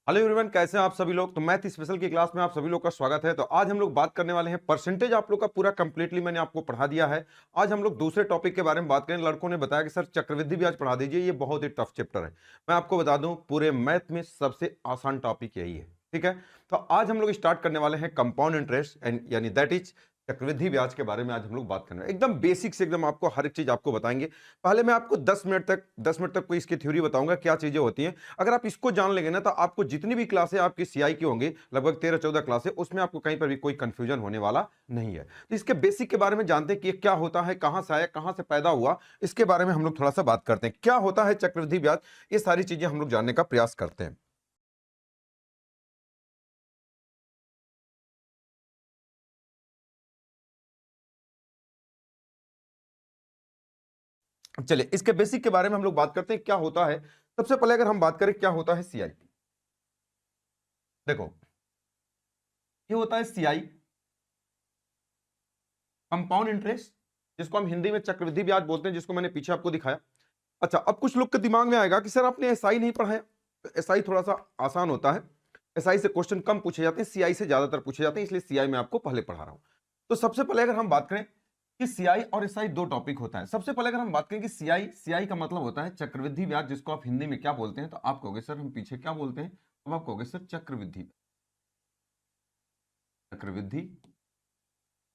Hello everyone, कैसे हैं आप सभी लोग। तो मैथ स्पेशल की क्लास में आप सभी लोग का स्वागत है। तो आज हम लोग बात करने वाले हैं परसेंटेज। आप लोग का पूरा कंप्लीटली मैंने आपको पढ़ा दिया है। आज हम लोग दूसरे टॉपिक के बारे में बात करें। लड़कों ने बताया कि सर चक्रवृद्धि ब्याज पढ़ा दीजिए, ये बहुत ही टफ चैप्टर है। मैं आपको बता दूं, पूरे मैथ में सबसे आसान टॉपिक यही है। ठीक है, तो आज हम लोग स्टार्ट करने वाले हैं कंपाउंड इंटरेस्ट एंड यानी दैट इज चक्रवृद्धि ब्याज के बारे में आज हम लोग बात करने एकदम बेसिक से एकदम आपको हर एक चीज आपको बताएंगे। पहले मैं आपको 10 मिनट तक कोई इसकी थ्योरी बताऊंगा, क्या चीजें होती हैं। अगर आप इसको जान लेंगे ना, तो आपको जितनी भी क्लासें आपकी सीआई की होंगी, लगभग 13-14 क्लासें, उसमें आपको कहीं पर भी कोई कंफ्यूजन होने वाला नहीं है। तो इसके बेसिक के बारे में जानते हैं कि ये क्या होता है, कहां से आया, कहां से पैदा हुआ। इसके बारे में हम लोग थोड़ा सा बात करते हैं। क्या होता है चक्रवृद्धि ब्याज, ये सारी चीजें हम लोग जानने का प्रयास करते हैं। चलिए, इसके बेसिक के बारे में हम लोग बात करते हैं, क्या होता है। सबसे पहले अगर हम बात करें क्या होता है सीआई, देखो ये होता है सीआई, कंपाउंड इंटरेस्ट, जिसको हम हिंदी में चक्रवृद्धि ब्याज बोलते हैं, जिसको मैंने पीछे आपको दिखाया। अच्छा, अब कुछ लोग के दिमाग में आएगा कि सर आपने एसआई नहीं पढ़ाया। तो एसआई थोड़ा सा आसान होता है, एसआई से क्वेश्चन कम पूछे जाते हैं, सीआई से ज्यादातर पूछे जाते हैं, इसलिए सीआई में आपको पहले पढ़ा रहा हूं। तो सबसे पहले अगर हम बात करें कि सीआई और एसआई दो टॉपिक होता है। सबसे पहले अगर हम बात करें कि सीआई, सीआई का मतलब होता है चक्रवृद्धि ब्याज, जिसको आप हिंदी में क्या बोलते हैं। तो आप कहोगे सर हम पीछे क्या बोलते हैं, अब आप कहोगे सर चक्रवृद्धि, चक्रवृद्धि।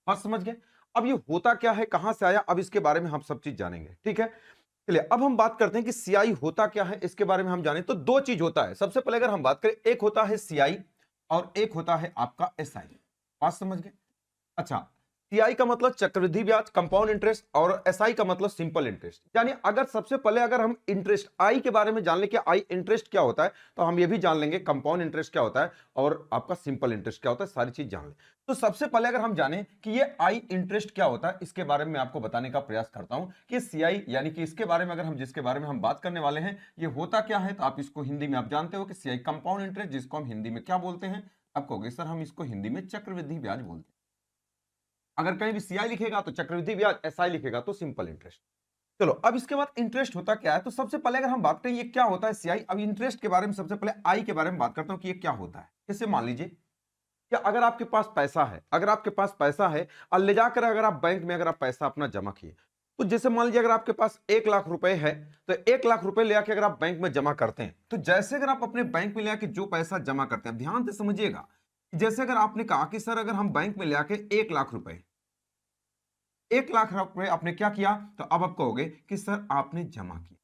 बात समझ गए। अब ये होता क्या है, कहां से आया, अब इसके बारे में हम सब चीज जानेंगे। ठीक है, चलिए अब हम बात करते हैं कि सीआई होता क्या है, इसके बारे में हम जाने। तो दो चीज होता है। सबसे पहले अगर हम बात करें, एक होता है सीआई और एक होता है आपका एसआई। बात समझ गए। अच्छा, सीआई का मतलब चक्रवृद्धि ब्याज, कंपाउंड इंटरेस्ट, और एसआई का मतलब सिंपल इंटरेस्ट। यानी अगर सबसे पहले अगर हम इंटरेस्ट आई के बारे में जान ले कि आई इंटरेस्ट क्या होता है, तो हम ये भी जान लेंगे कंपाउंड इंटरेस्ट क्या होता है और आपका सिंपल इंटरेस्ट क्या होता है, सारी चीज जान ले। तो सबसे पहले अगर हम जाने कि ये आई इंटरेस्ट क्या होता है, इसके बारे में आपको बताने का प्रयास करता हूं कि सीआई यानी कि इसके बारे में अगर हम जिसके बारे में हम बात करने वाले हैं, ये होता क्या है। तो आप इसको हिंदी में आप जानते हो कि सीआई कंपाउंड इंटरेस्ट, जिसको हम हिंदी में क्या बोलते हैं। आप कहोगे सर हम इसको हिंदी में चक्रवृद्धि ब्याज बोलते हैं। अगर कहीं भी सीआई लिखेगा तो चक्रवृद्धि ब्याज, एसआई लिखेगा तो सिंपल इंटरेस्ट। चलो, अब इसके बाद इंटरेस्ट होता क्या है। तो सबसे पहले अगर हम बात करें ये क्या होता है सीआई, अब इंटरेस्ट के बारे में सबसे पहले आई के बारे में बात करता हूं कि ये क्या होता है। जैसे मान लीजिए कि अगर आपके पास पैसा है, अगर आपके पास पैसा है और ले जाकर अगर आप बैंक में अगर आप पैसा अपना जमा किए, तो जैसे मान लीजिए अगर आपके पास 1 लाख रुपए है, तो 1 लाख रुपए ले आके अगर आप बैंक में जमा करते हैं, तो जैसे अगर आप अपने बैंक में ले आके जो पैसा जमा करते हैं, ध्यान से समझिएगा। जैसे अगर आपने कहा कि सर अगर हम बैंक में ले आके 1 लाख रुपए, 1 लाख रुपए आपने क्या किया, तो अब आप कहोगे कि सर आपने जमा किया।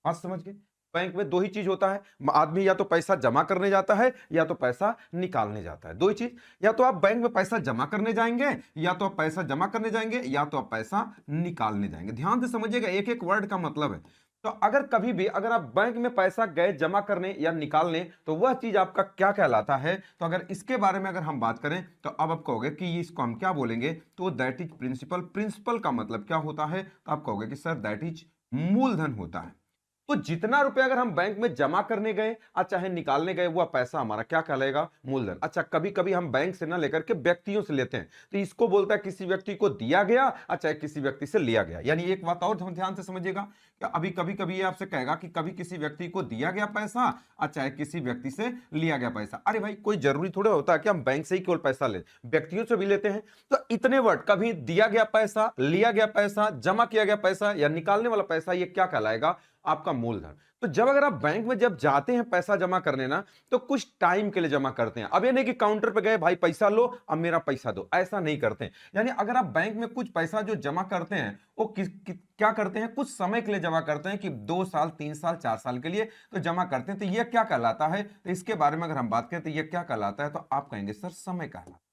बात समझ गए। बैंक में दो ही चीज होता है, आदमी या तो पैसा जमा करने जाता है या तो पैसा निकालने जाता है। दो ही चीज, या तो आप बैंक में पैसा जमा करने जाएंगे, या तो आप पैसा जमा करने जाएंगे, या तो आप पैसा निकालने जाएंगे। ध्यान से समझिएगा, एक एक वर्ड का मतलब है। तो अगर कभी भी अगर आप बैंक में पैसा गए जमा करने या निकालने, तो वह चीज आपका क्या कहलाता है। तो अगर इसके बारे में अगर हम बात करें, तो अब आप कहोगे कि इसको हम क्या बोलेंगे, तो दैट इज प्रिंसिपल। प्रिंसिपल का मतलब क्या होता है, तो आप कहोगे कि सर दैट इज मूलधन होता है। तो जितना रुपया अगर हम बैंक में जमा करने गए और चाहे निकालने गए, वह पैसा हमारा क्या कहलाएगा, मूलधन। अच्छा, कभी कभी हम बैंक से ना लेकर के व्यक्तियों से लेते हैं, तो इसको बोलता है किसी व्यक्ति को दिया गया और चाहे किसी व्यक्ति से लिया गया। यानी एक बात और ध्यान से समझिएगा कि अभी कभी कभी ये आपसे कहेगा कि कभी किसी व्यक्ति को दिया गया पैसा और चाहे किसी व्यक्ति से लिया गया पैसा। अरे भाई, कोई जरूरी थोड़ा होता है कि हम बैंक से ही केवल पैसा ले, व्यक्तियों से भी लेते हैं। तो इतने वर्ड, कभी दिया गया पैसा, लिया गया पैसा, जमा किया गया पैसा या निकालने वाला पैसा, ये क्या कहलाएगा, आपका मूलधन। तो जब अगर आप बैंक में जब जाते हैं पैसा जमा करने ना, तो कुछ टाइम के लिए जमा करते हैं। अब ये नहीं कि काउंटर पे गए भाई पैसा लो अब मेरा पैसा दो, ऐसा नहीं करते हैं। यानी अगर आप बैंक में कुछ पैसा जो जमा करते हैं, वो क्या करते हैं, कुछ समय के लिए जमा करते हैं कि 2 साल 3 साल 4 साल के लिए तो जमा करते हैं। तो ये क्या कहलाता है, तो इसके बारे में अगर हम बात करें तो ये क्या कहलाता है, तो आप कहेंगे सर समय कहलाता है।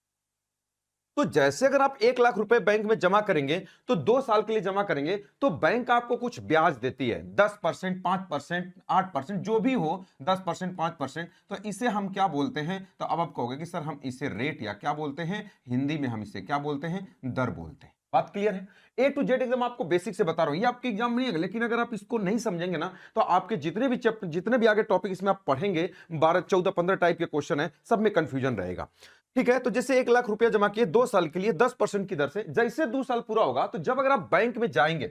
तो जैसे अगर आप 1 लाख रुपए बैंक में जमा करेंगे, तो 2 साल के लिए जमा करेंगे, तो बैंक आपको कुछ ब्याज देती है, 10%, 5%, 8%, जो भी हो, 10%, 5%। तो इसे हम क्या बोलते हैं, तो अब आप कहोगे कि सर हम इसे रेट या क्या बोलते हैं, हिंदी में हम इसे क्या बोलते हैं, दर बोलते हैं। बात क्लियर है। ए टू जेड एकदम आपको बेसिक से बता रहा हूं, ये आपके एग्जाम नहीं है, लेकिन अगर आप इसको नहीं समझेंगे ना, तो आपके जितने भी चैप्टर, जितने भी आगे टॉपिक इसमें आप पढ़ेंगे, 12 14 15 टाइप के क्वेश्चन है, सब में कंफ्यूजन रहेगा। ठीक है, तो जैसे 1 लाख रुपया जमा किए 2 साल के लिए 10% की दर से, जैसे 2 साल पूरा होगा, तो जब अगर आप बैंक में जाएंगे,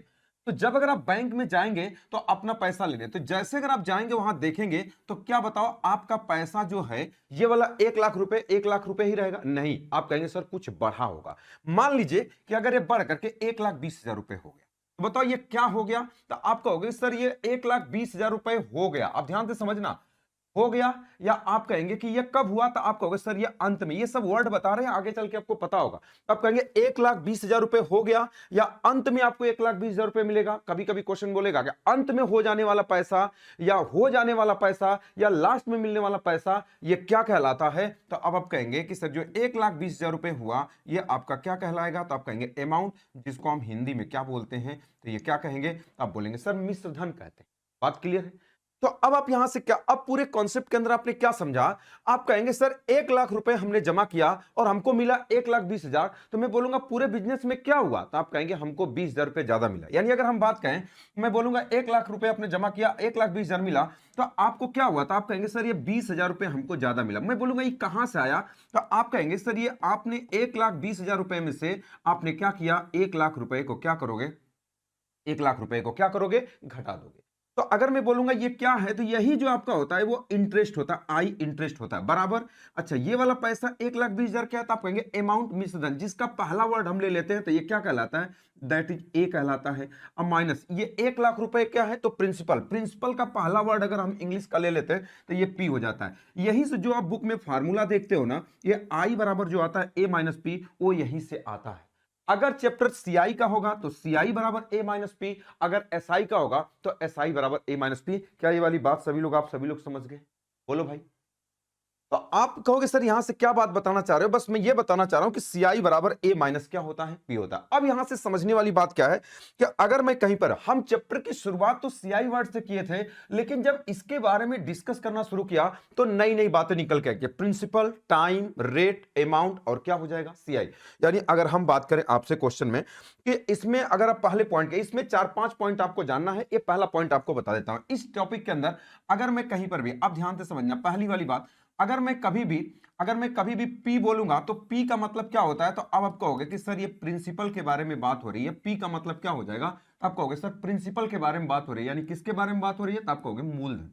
तो जब अगर आप बैंक में जाएंगे तो अपना पैसा लेने, तो जैसे अगर आप जाएंगे वहां देखेंगे तो क्या बताओ, आपका पैसा जो है ये वाला 1 लाख रुपए 1 लाख रुपए ही रहेगा? नहीं, आप कहेंगे सर कुछ बढ़ा होगा। मान लीजिए कि अगर ये बढ़ करके 1,20,000 रुपए हो गया, तो बताओ ये क्या हो गया? तो आप कहोगे सर ये 1,20,000 रुपए हो गया। अब ध्यान से समझना, हो गया, या आप कहेंगे कि ये कब हुआ? तो आप कहोगे सर ये अंत में। ये सब वर्ड बता रहे हैं, आगे चल के आपको पता होगा। तो आप कहेंगे 1,20,000 रुपए हो गया, या अंत में आपको 1,20,000 रुपए मिलेगा। कभी कभी क्वेश्चन बोलेगा कि अंत में हो जाने वाला पैसा, या हो जाने वाला पैसा, या लास्ट में मिलने वाला पैसा, ये क्या कहलाता है? तो अब आप कहेंगे कि सर जो 1,20,000 रुपए हुआ ये आपका क्या कहलाएगा? तो आप कहेंगे अमाउंट, जिसको हम हिंदी में क्या बोलते हैं? तो ये क्या कहेंगे? आप बोलेंगे सर मिश्र धन कहते हैं। बात क्लियर है? तो अब आप यहां से क्या, अब पूरे कॉन्सेप्ट के अंदर आपने क्या समझा? आप कहेंगे सर 1 लाख रुपए हमने जमा किया और हमको मिला 1,20,000, तो मैं बोलूंगा पूरे बिजनेस में क्या हुआ? तो आप कहेंगे हमको 20,000 रुपए ज्यादा मिला। यानी अगर हम बात कहें, मैं बोलूंगा 1 लाख रुपए आपने जमा किया, 1,20,000 मिला, तो आपको क्या हुआ? तो आप कहेंगे सर ये 20,000 रुपए हमको ज्यादा मिला। मैं बोलूंगा ये कहां से आया? तो आप कहेंगे सर ये आपने 1,20,000 रुपए में से आपने क्या किया? 1 लाख रुपए को क्या करोगे? 1 लाख रुपए को क्या करोगे? घटा दोगे। तो अगर मैं बोलूंगा ये क्या है, तो यही जो आपका होता है वो इंटरेस्ट होता है, आई इंटरेस्ट होता है, बराबर। अच्छा, ये वाला पैसा 1,20,000 क्या है? तो आप कहेंगे अमाउंट मिश्र धन, जिसका पहला वर्ड हम ले लेते हैं तो ये क्या कहलाता है? दैट इज ए कहलाता है। अब माइनस ये 1 लाख रुपए क्या है? तो प्रिंसिपल, प्रिंसिपल का पहला वर्ड अगर हम इंग्लिश का ले लेते हैं तो ये पी हो जाता है। यही से जो आप बुक में फार्मूला देखते हो ना, ये आई बराबर जो आता है ए माइनस पी, वो यहीं से आता है। अगर चैप्टर सीआई का होगा तो सीआई बराबर ए माइनस पी, अगर एसआई का होगा तो एसआई बराबर ए माइनस पी। क्या ये वाली बात सभी लोग, आप सभी लोग समझ गए? बोलो भाई। तो आप कहोगे सर यहां से क्या बात बताना चाह रहे हो? बस मैं ये बताना चाह रहा हूं कि सीआई बराबर ए माइनस क्या होता है? पी होता है। अब यहां से समझने वाली बात क्या है कि अगर मैं कहीं पर, हम चैप्टर की शुरुआत तो सीआई वर्ड से किए थे, लेकिन जब इसके बारे में डिस्कस करना शुरू किया तो नई नई बातें निकल के आई, प्रिंसिपल, टाइम, रेट, अमाउंट, और क्या हो जाएगा? सीआई। यानी अगर हम बात करें आपसे क्वेश्चन में कि इसमें अगर आप पहले पॉइंट के, इसमें 4-5 पॉइंट आपको जानना है, ये पहला पॉइंट आपको बता देता हूं इस टॉपिक के अंदर। अगर मैं कहीं पर भी, अब ध्यान से समझना, पहली वाली बात, अगर मैं कभी भी पी बोलूंगा तो पी का मतलब क्या होता है? तो अब आप कहोगे कि सर ये प्रिंसिपल के बारे में बात हो रही है, पी का मतलब क्या हो जाएगा? तो आप कहोगे सर प्रिंसिपल के बारे में बात हो रही है। यानी किसके बारे में बात हो रही है? तो आप कहोगे मूलधन।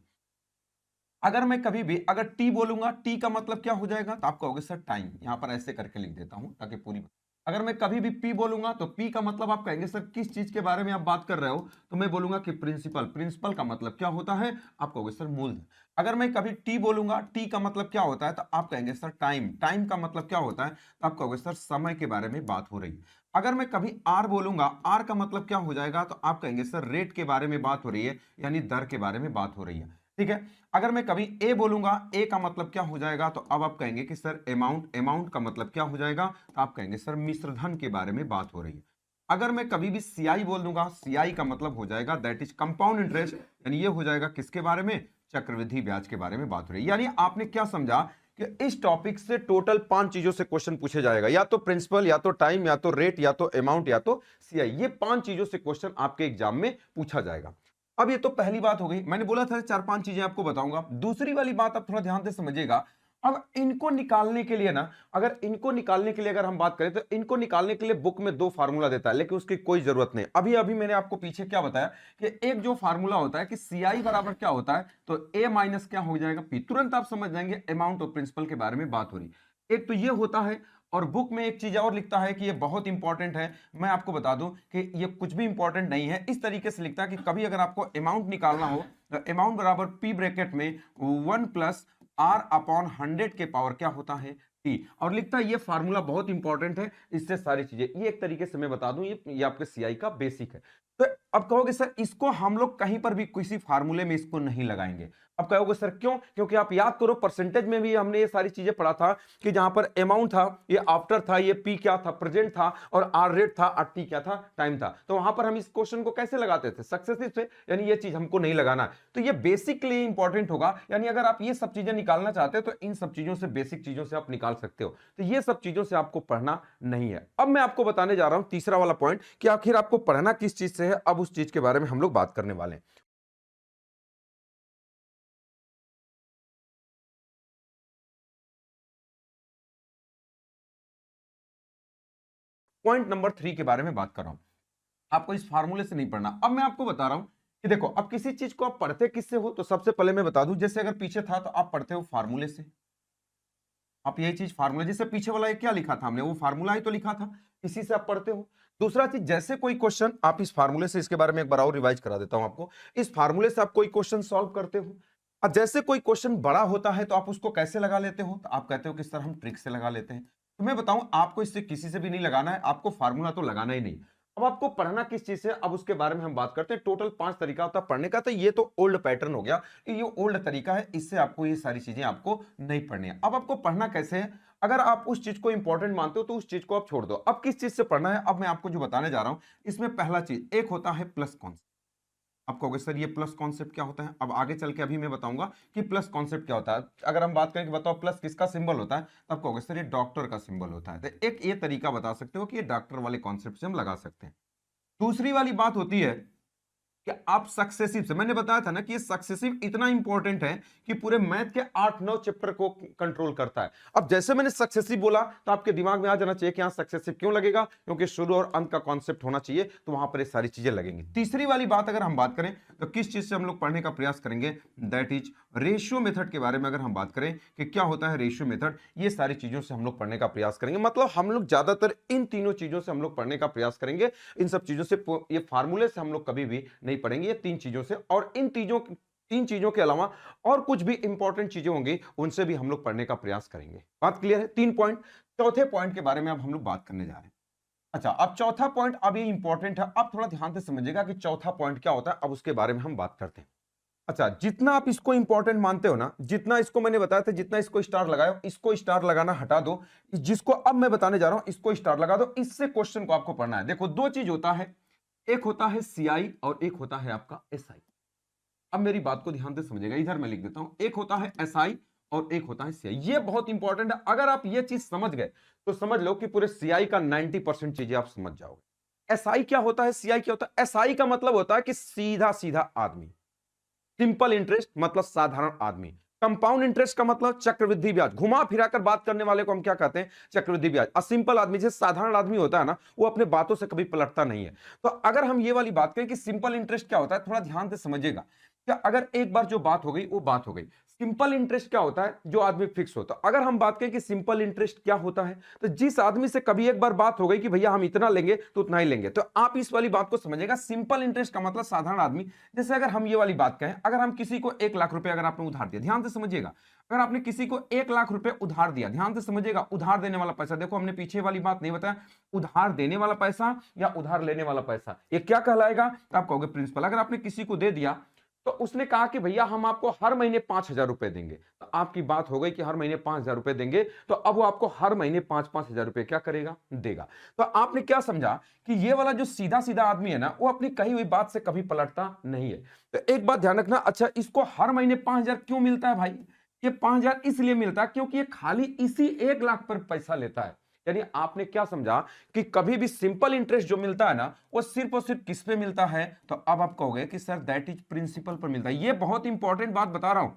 अगर मैं कभी भी अगर टी बोलूंगा, टी का मतलब क्या हो जाएगा? तो आप कहोगे सर टाइम। यहां पर ऐसे करके लिख देता हूं ताकि पूरी, अगर मैं कभी भी पी बोलूंगा तो पी का मतलब आप कहेंगे सर किस चीज के बारे में आप बात कर रहे हो? तो मैं बोलूंगा कि प्रिंसिपल। प्रिंसिपल का मतलब क्या होता है? आप कहोगे सर मूलधन। अगर मैं कभी टी बोलूंगा, टी का मतलब क्या होता है? तो आप कहेंगे सर टाइम। टाइम का मतलब क्या होता है? तो आप कहोगे सर समय के बारे में बात हो रही है। अगर मैं कभी आर बोलूंगा, आर का मतलब क्या हो जाएगा? तो आप कहेंगे सर रेट के बारे में बात हो रही है, यानी दर के बारे में बात हो रही है। ठीक है। अगर मैं कभी ए बोलूंगा, ए का मतलब क्या हो जाएगा? तो अब आप कहेंगे कि सर अमाउंट। अमाउंट का मतलब क्या हो जाएगा? तो आप कहेंगे सर मिश्र धन के बारे में बात हो रही है। अगर मैं कभी भी सीआई बोल दूंगा, सीआई का मतलब हो जाएगा दैट इज कंपाउंड इंटरेस्ट, यानी ये हो जाएगा किसके बारे में? चक्रवृद्धि ब्याज के बारे में बात हो रही है। यानी आपने क्या समझा कि इस टॉपिक से टोटल 5 चीजों से क्वेश्चन पूछे जाएगा, या तो प्रिंसिपल, या तो टाइम, या तो रेट, या तो अमाउंट, या तो सीआई। ये 5 चीजों से क्वेश्चन आपके एग्जाम में पूछा जाएगा। अब ये तो पहली बात हो गई, मैंने बोला था 4-5 चीजें आपको बताऊंगा। दूसरी वाली बात आप थोड़ा ध्यान से समझिएगा। अब इनको निकालने के लिए ना, अगर इनको निकालने के लिए अगर हम बात करें तो इनको निकालने के लिए बुक में 2 फार्मूला देता है, लेकिन उसकी कोई जरूरत नहीं। अभी अभी मैंने आपको पीछे क्या बताया कि एक जो फार्मूला होता है कि सीआई बराबर क्या होता है? तो ए माइनस क्या हो जाएगा? पी। तुरंत आप समझ जाएंगे अमाउंट और प्रिंसिपल के बारे में बात हो रही। एक तो ये होता है, और बुक में एक चीज और लिखता है कि ये बहुत इंपॉर्टेंट है। मैं आपको बता दूं कि ये कुछ भी इंपॉर्टेंट नहीं है। इस तरीके से लिखता है कि कभी अगर आपको अमाउंट निकालना हो तो अमाउंट बराबर पी ब्रैकेट में 1 प्लस आर अपॉन 100 के पावर क्या होता है? टी। और लिखता है ये फार्मूला बहुत इंपॉर्टेंट है, इससे सारी चीजें, ये एक तरीके से मैं बता दूं, ये आपके सीआई का बेसिक है। तो अब कहोगे सर इसको हम लोग कहीं पर भी किसी फार्मूले में इसको नहीं लगाएंगे। अब कहोगे सर क्यों? क्योंकि आप याद करो परसेंटेज में भी हमने ये सारी चीजें पढ़ा था कि जहां पर अमाउंट था ये आफ्टर था, ये पी क्या था? प्रेजेंट था, और आर रेट था, और टी क्या था? टाइम था। तो वहां पर हम इस क्वेश्चन को कैसे लगाते थे? सक्सेसिव से। यानी ये चीज हमको नहीं लगाना। तो ये बेसिकली इंपॉर्टेंट होगा। यानी अगर आप ये सब चीजें निकालना चाहते हो तो इन सब चीजों से, बेसिक चीजों से आप निकाल सकते हो। तो ये सब चीजों से आपको पढ़ना नहीं है। अब मैं आपको बताने जा रहा हूं तीसरा वाला पॉइंट कि आखिर आपको पढ़ना किस चीज से है। अब उस चीज के बारे में हम लोग बात करने वाले हैं। पॉइंट नंबर 3 के बारे में बात कर रहा हूं। आपको इस फार्मूले से नहीं पढ़ना। अब मैं आपको बता रहा हूं कि देखो, अब किसी चीज को आप पढ़ते किससे हो, तो सबसे पहले मैं बता दूं, जैसे अगर पीछे था तो आप पढ़ते हो फार्मूले से। आप यही चीज फार्मूला, जैसे पीछे वाला ये क्या लिखा था हमने, वो फार्मूला ही तो लिखा था, इसी से आप पढ़ते हो। दूसरा चीज, जैसे कोई क्वेश्चन आप इस फार्मूले से, इसके बारे में एक बार और रिवाइज करा देता हूं आपको, इस फार्मूले से आप कोई क्वेश्चन सॉल्व करते हो। अब जैसे कोई क्वेश्चन बड़ा होता है तो आप उसको कैसे लगा लेते हो, तो आप कहते हो कि सर हम ट्रिक से लगा लेते हैं। तो मैं बताऊं, आपको इससे किसी से भी नहीं लगाना है, आपको फार्मूला तो लगाना ही नहीं। अब आपको पढ़ना किस चीज से, अब उसके बारे में हम बात करते हैं। टोटल 5 तरीका होता है पढ़ने का, तो ये तो ओल्ड पैटर्न हो गया, ये ओल्ड तरीका है, इससे आपको ये सारी चीजें आपको नहीं पढ़नी है। अब आपको पढ़ना कैसे है, अगर आप उस चीज को इंपॉर्टेंट मानते हो तो उस चीज को आप छोड़ दो। अब किस चीज से पढ़ना है, अब मैं आपको जो बताने जा रहा हूं, इसमें पहला चीज एक होता है प्लस कॉन्सेप्ट। आप कहोगे सर ये प्लस कॉन्सेप्ट क्या होता है, अब आगे चल के अभी मैं बताऊंगा कि प्लस कॉन्सेप्ट क्या होता है। अगर हम बात करें कि बताओ प्लस किसका सिंबल होता है, तो आप कहोगे सर ये डॉक्टर का सिंबल होता है। तो एक ये तरीका बता सकते हो कि ये डॉक्टर वाले कॉन्सेप्ट से हम लगा सकते हैं। दूसरी वाली बात होती है कि आप सक्सेसिव से, मैंने बताया था ना कि ये सक्सेसिव इतना इंपॉर्टेंट है कि पूरे मैथ के 8-9 चैप्टर को कंट्रोल करता है। अब जैसे मैंने सक्सेसिव बोला तो आपके दिमाग में आ जाना चाहिए कि यहां सक्सेसिव क्यों लगेगा, क्योंकि शुरू और अंत का कॉन्सेप्ट होना चाहिए, तो वहां पर ये सारी चीजें लगेंगी। तीसरी वाली बात अगर हम बात करें तो किस चीज से हम लोग पढ़ने का प्रयास करेंगे, दैट इज रेशियो मेथड के बारे में अगर हम बात करें कि क्या होता है रेशियो मेथड, ये सारी चीजों से हम लोग पढ़ने का प्रयास करेंगे। मतलब हम लोग ज्यादातर इन तीनों चीजों से हम लोग पढ़ने का प्रयास करेंगे। इन सब चीजों से, ये फार्मूले से हम लोग कभी भी नहीं पढ़ेंगे, ये 3 चीजों से। और इन तीन चीजों के अलावा और कुछ भी इंपॉर्टेंट चीजें होंगी, उनसे भी हम लोग पढ़ने का प्रयास करेंगे। बात क्लियर है? 3 पॉइंट। चौथे पॉइंट के बारे में अब हम लोग बात करने जा रहे हैं। अच्छा, अब चौथा पॉइंट अब ये इंपॉर्टेंट है, अब थोड़ा ध्यान से समझिएगा कि चौथा पॉइंट क्या होता है, अब उसके बारे में हम बात करते हैं। अच्छा, जितना आप इसको इंपॉर्टेंट मानते हो ना, जितना इसको मैंने बताया था, जितना इसको स्टार लगाओ, इसको स्टार लगाना हटा दो, जिसको अब मैं बताने जा रहा हूं इसको स्टार लगा दो। इससे क्वेश्चन को आपको पढ़ना है। देखो, 2 चीज होता है, एक होता है सीआई और एक होता है आपका एसआई। अब मेरी बात को ध्यान से समझिएगा, इधर मैं लिख देता हूं, एक होता है एसआई और एक होता है सीआई। ये बहुत इंपॉर्टेंट है। अगर आप ये चीज समझ गए तो समझ लो कि पूरे सीआई का 90% चीजें आप समझ जाओगे। एसआई क्या होता है, सीआई क्या होता है? एसआई का मतलब होता है कि सीधा सीधा आदमी, सिंपल इंटरेस्ट मतलब साधारण आदमी। कंपाउंड इंटरेस्ट का मतलब चक्रवृद्धि ब्याज, घुमा फिराकर बात करने वाले को हम क्या कहते हैं, चक्रवृद्धि ब्याज। सिंपल आदमी, जैसे साधारण आदमी होता है ना, वो अपने बातों से कभी पलटता नहीं है। तो अगर हम ये वाली बात करें कि सिंपल इंटरेस्ट क्या होता है, थोड़ा ध्यान से समझिएगा। क्या, अगर एक बार जो बात हो गई वो बात हो गई। सिंपल इंटरेस्ट क्या होता है, जो आदमी फिक्स होता है। अगर हम बात करें कि सिंपल इंटरेस्ट क्या होता है, तो जिस आदमी से कभी एक बार बात हो गई कि भैया हम इतना लेंगे तो उतना ही लेंगे, तो आप इस वाली बात को समझिएगा। सिंपल इंटरेस्ट का मतलब साधारण आदमी। जैसे अगर हम ये वाली बात कहें, अगर हम किसी को 1 लाख रुपए अगर आपने उधार दिया, ध्यान से समझिएगा, अगर आपने किसी को 1 लाख रुपए उधार दिया, ध्यान से समझिएगा, उधार देने वाला पैसा, देखो हमने पीछे वाली बात नहीं बताया, उधार देने वाला पैसा या उधार लेने वाला पैसा, ये क्या कहलाएगा, तो आप कहोगे प्रिंसिपल। अगर आपने किसी को दे दिया तो उसने कहा कि भैया हम आपको हर महीने 5,000 रुपए देंगे, तो आपकी बात हो गई कि हर महीने 5,000 रुपए देंगे, तो अब वो आपको हर महीने 5,000 रुपए क्या करेगा, देगा। तो आपने क्या समझा कि ये वाला जो सीधा सीधा आदमी है ना, वो अपनी कही हुई बात से कभी पलटता नहीं है। तो एक बात ध्यान रखना, अच्छा इसको हर महीने 5,000 क्यों मिलता है भाई, ये 5,000 इसलिए मिलता है क्योंकि ये खाली इसी 1 लाख पर पैसा लेता है। यानी आपने क्या समझा कि कभी भी सिंपल इंटरेस्ट जो मिलता है ना, वो सिर्फ और सिर्फ किस पे मिलता है, तो अब आप कहोगे कि सर दैट इज प्रिंसिपल पर मिलता है। ये बहुत इंपॉर्टेंट बात बता रहा हूं,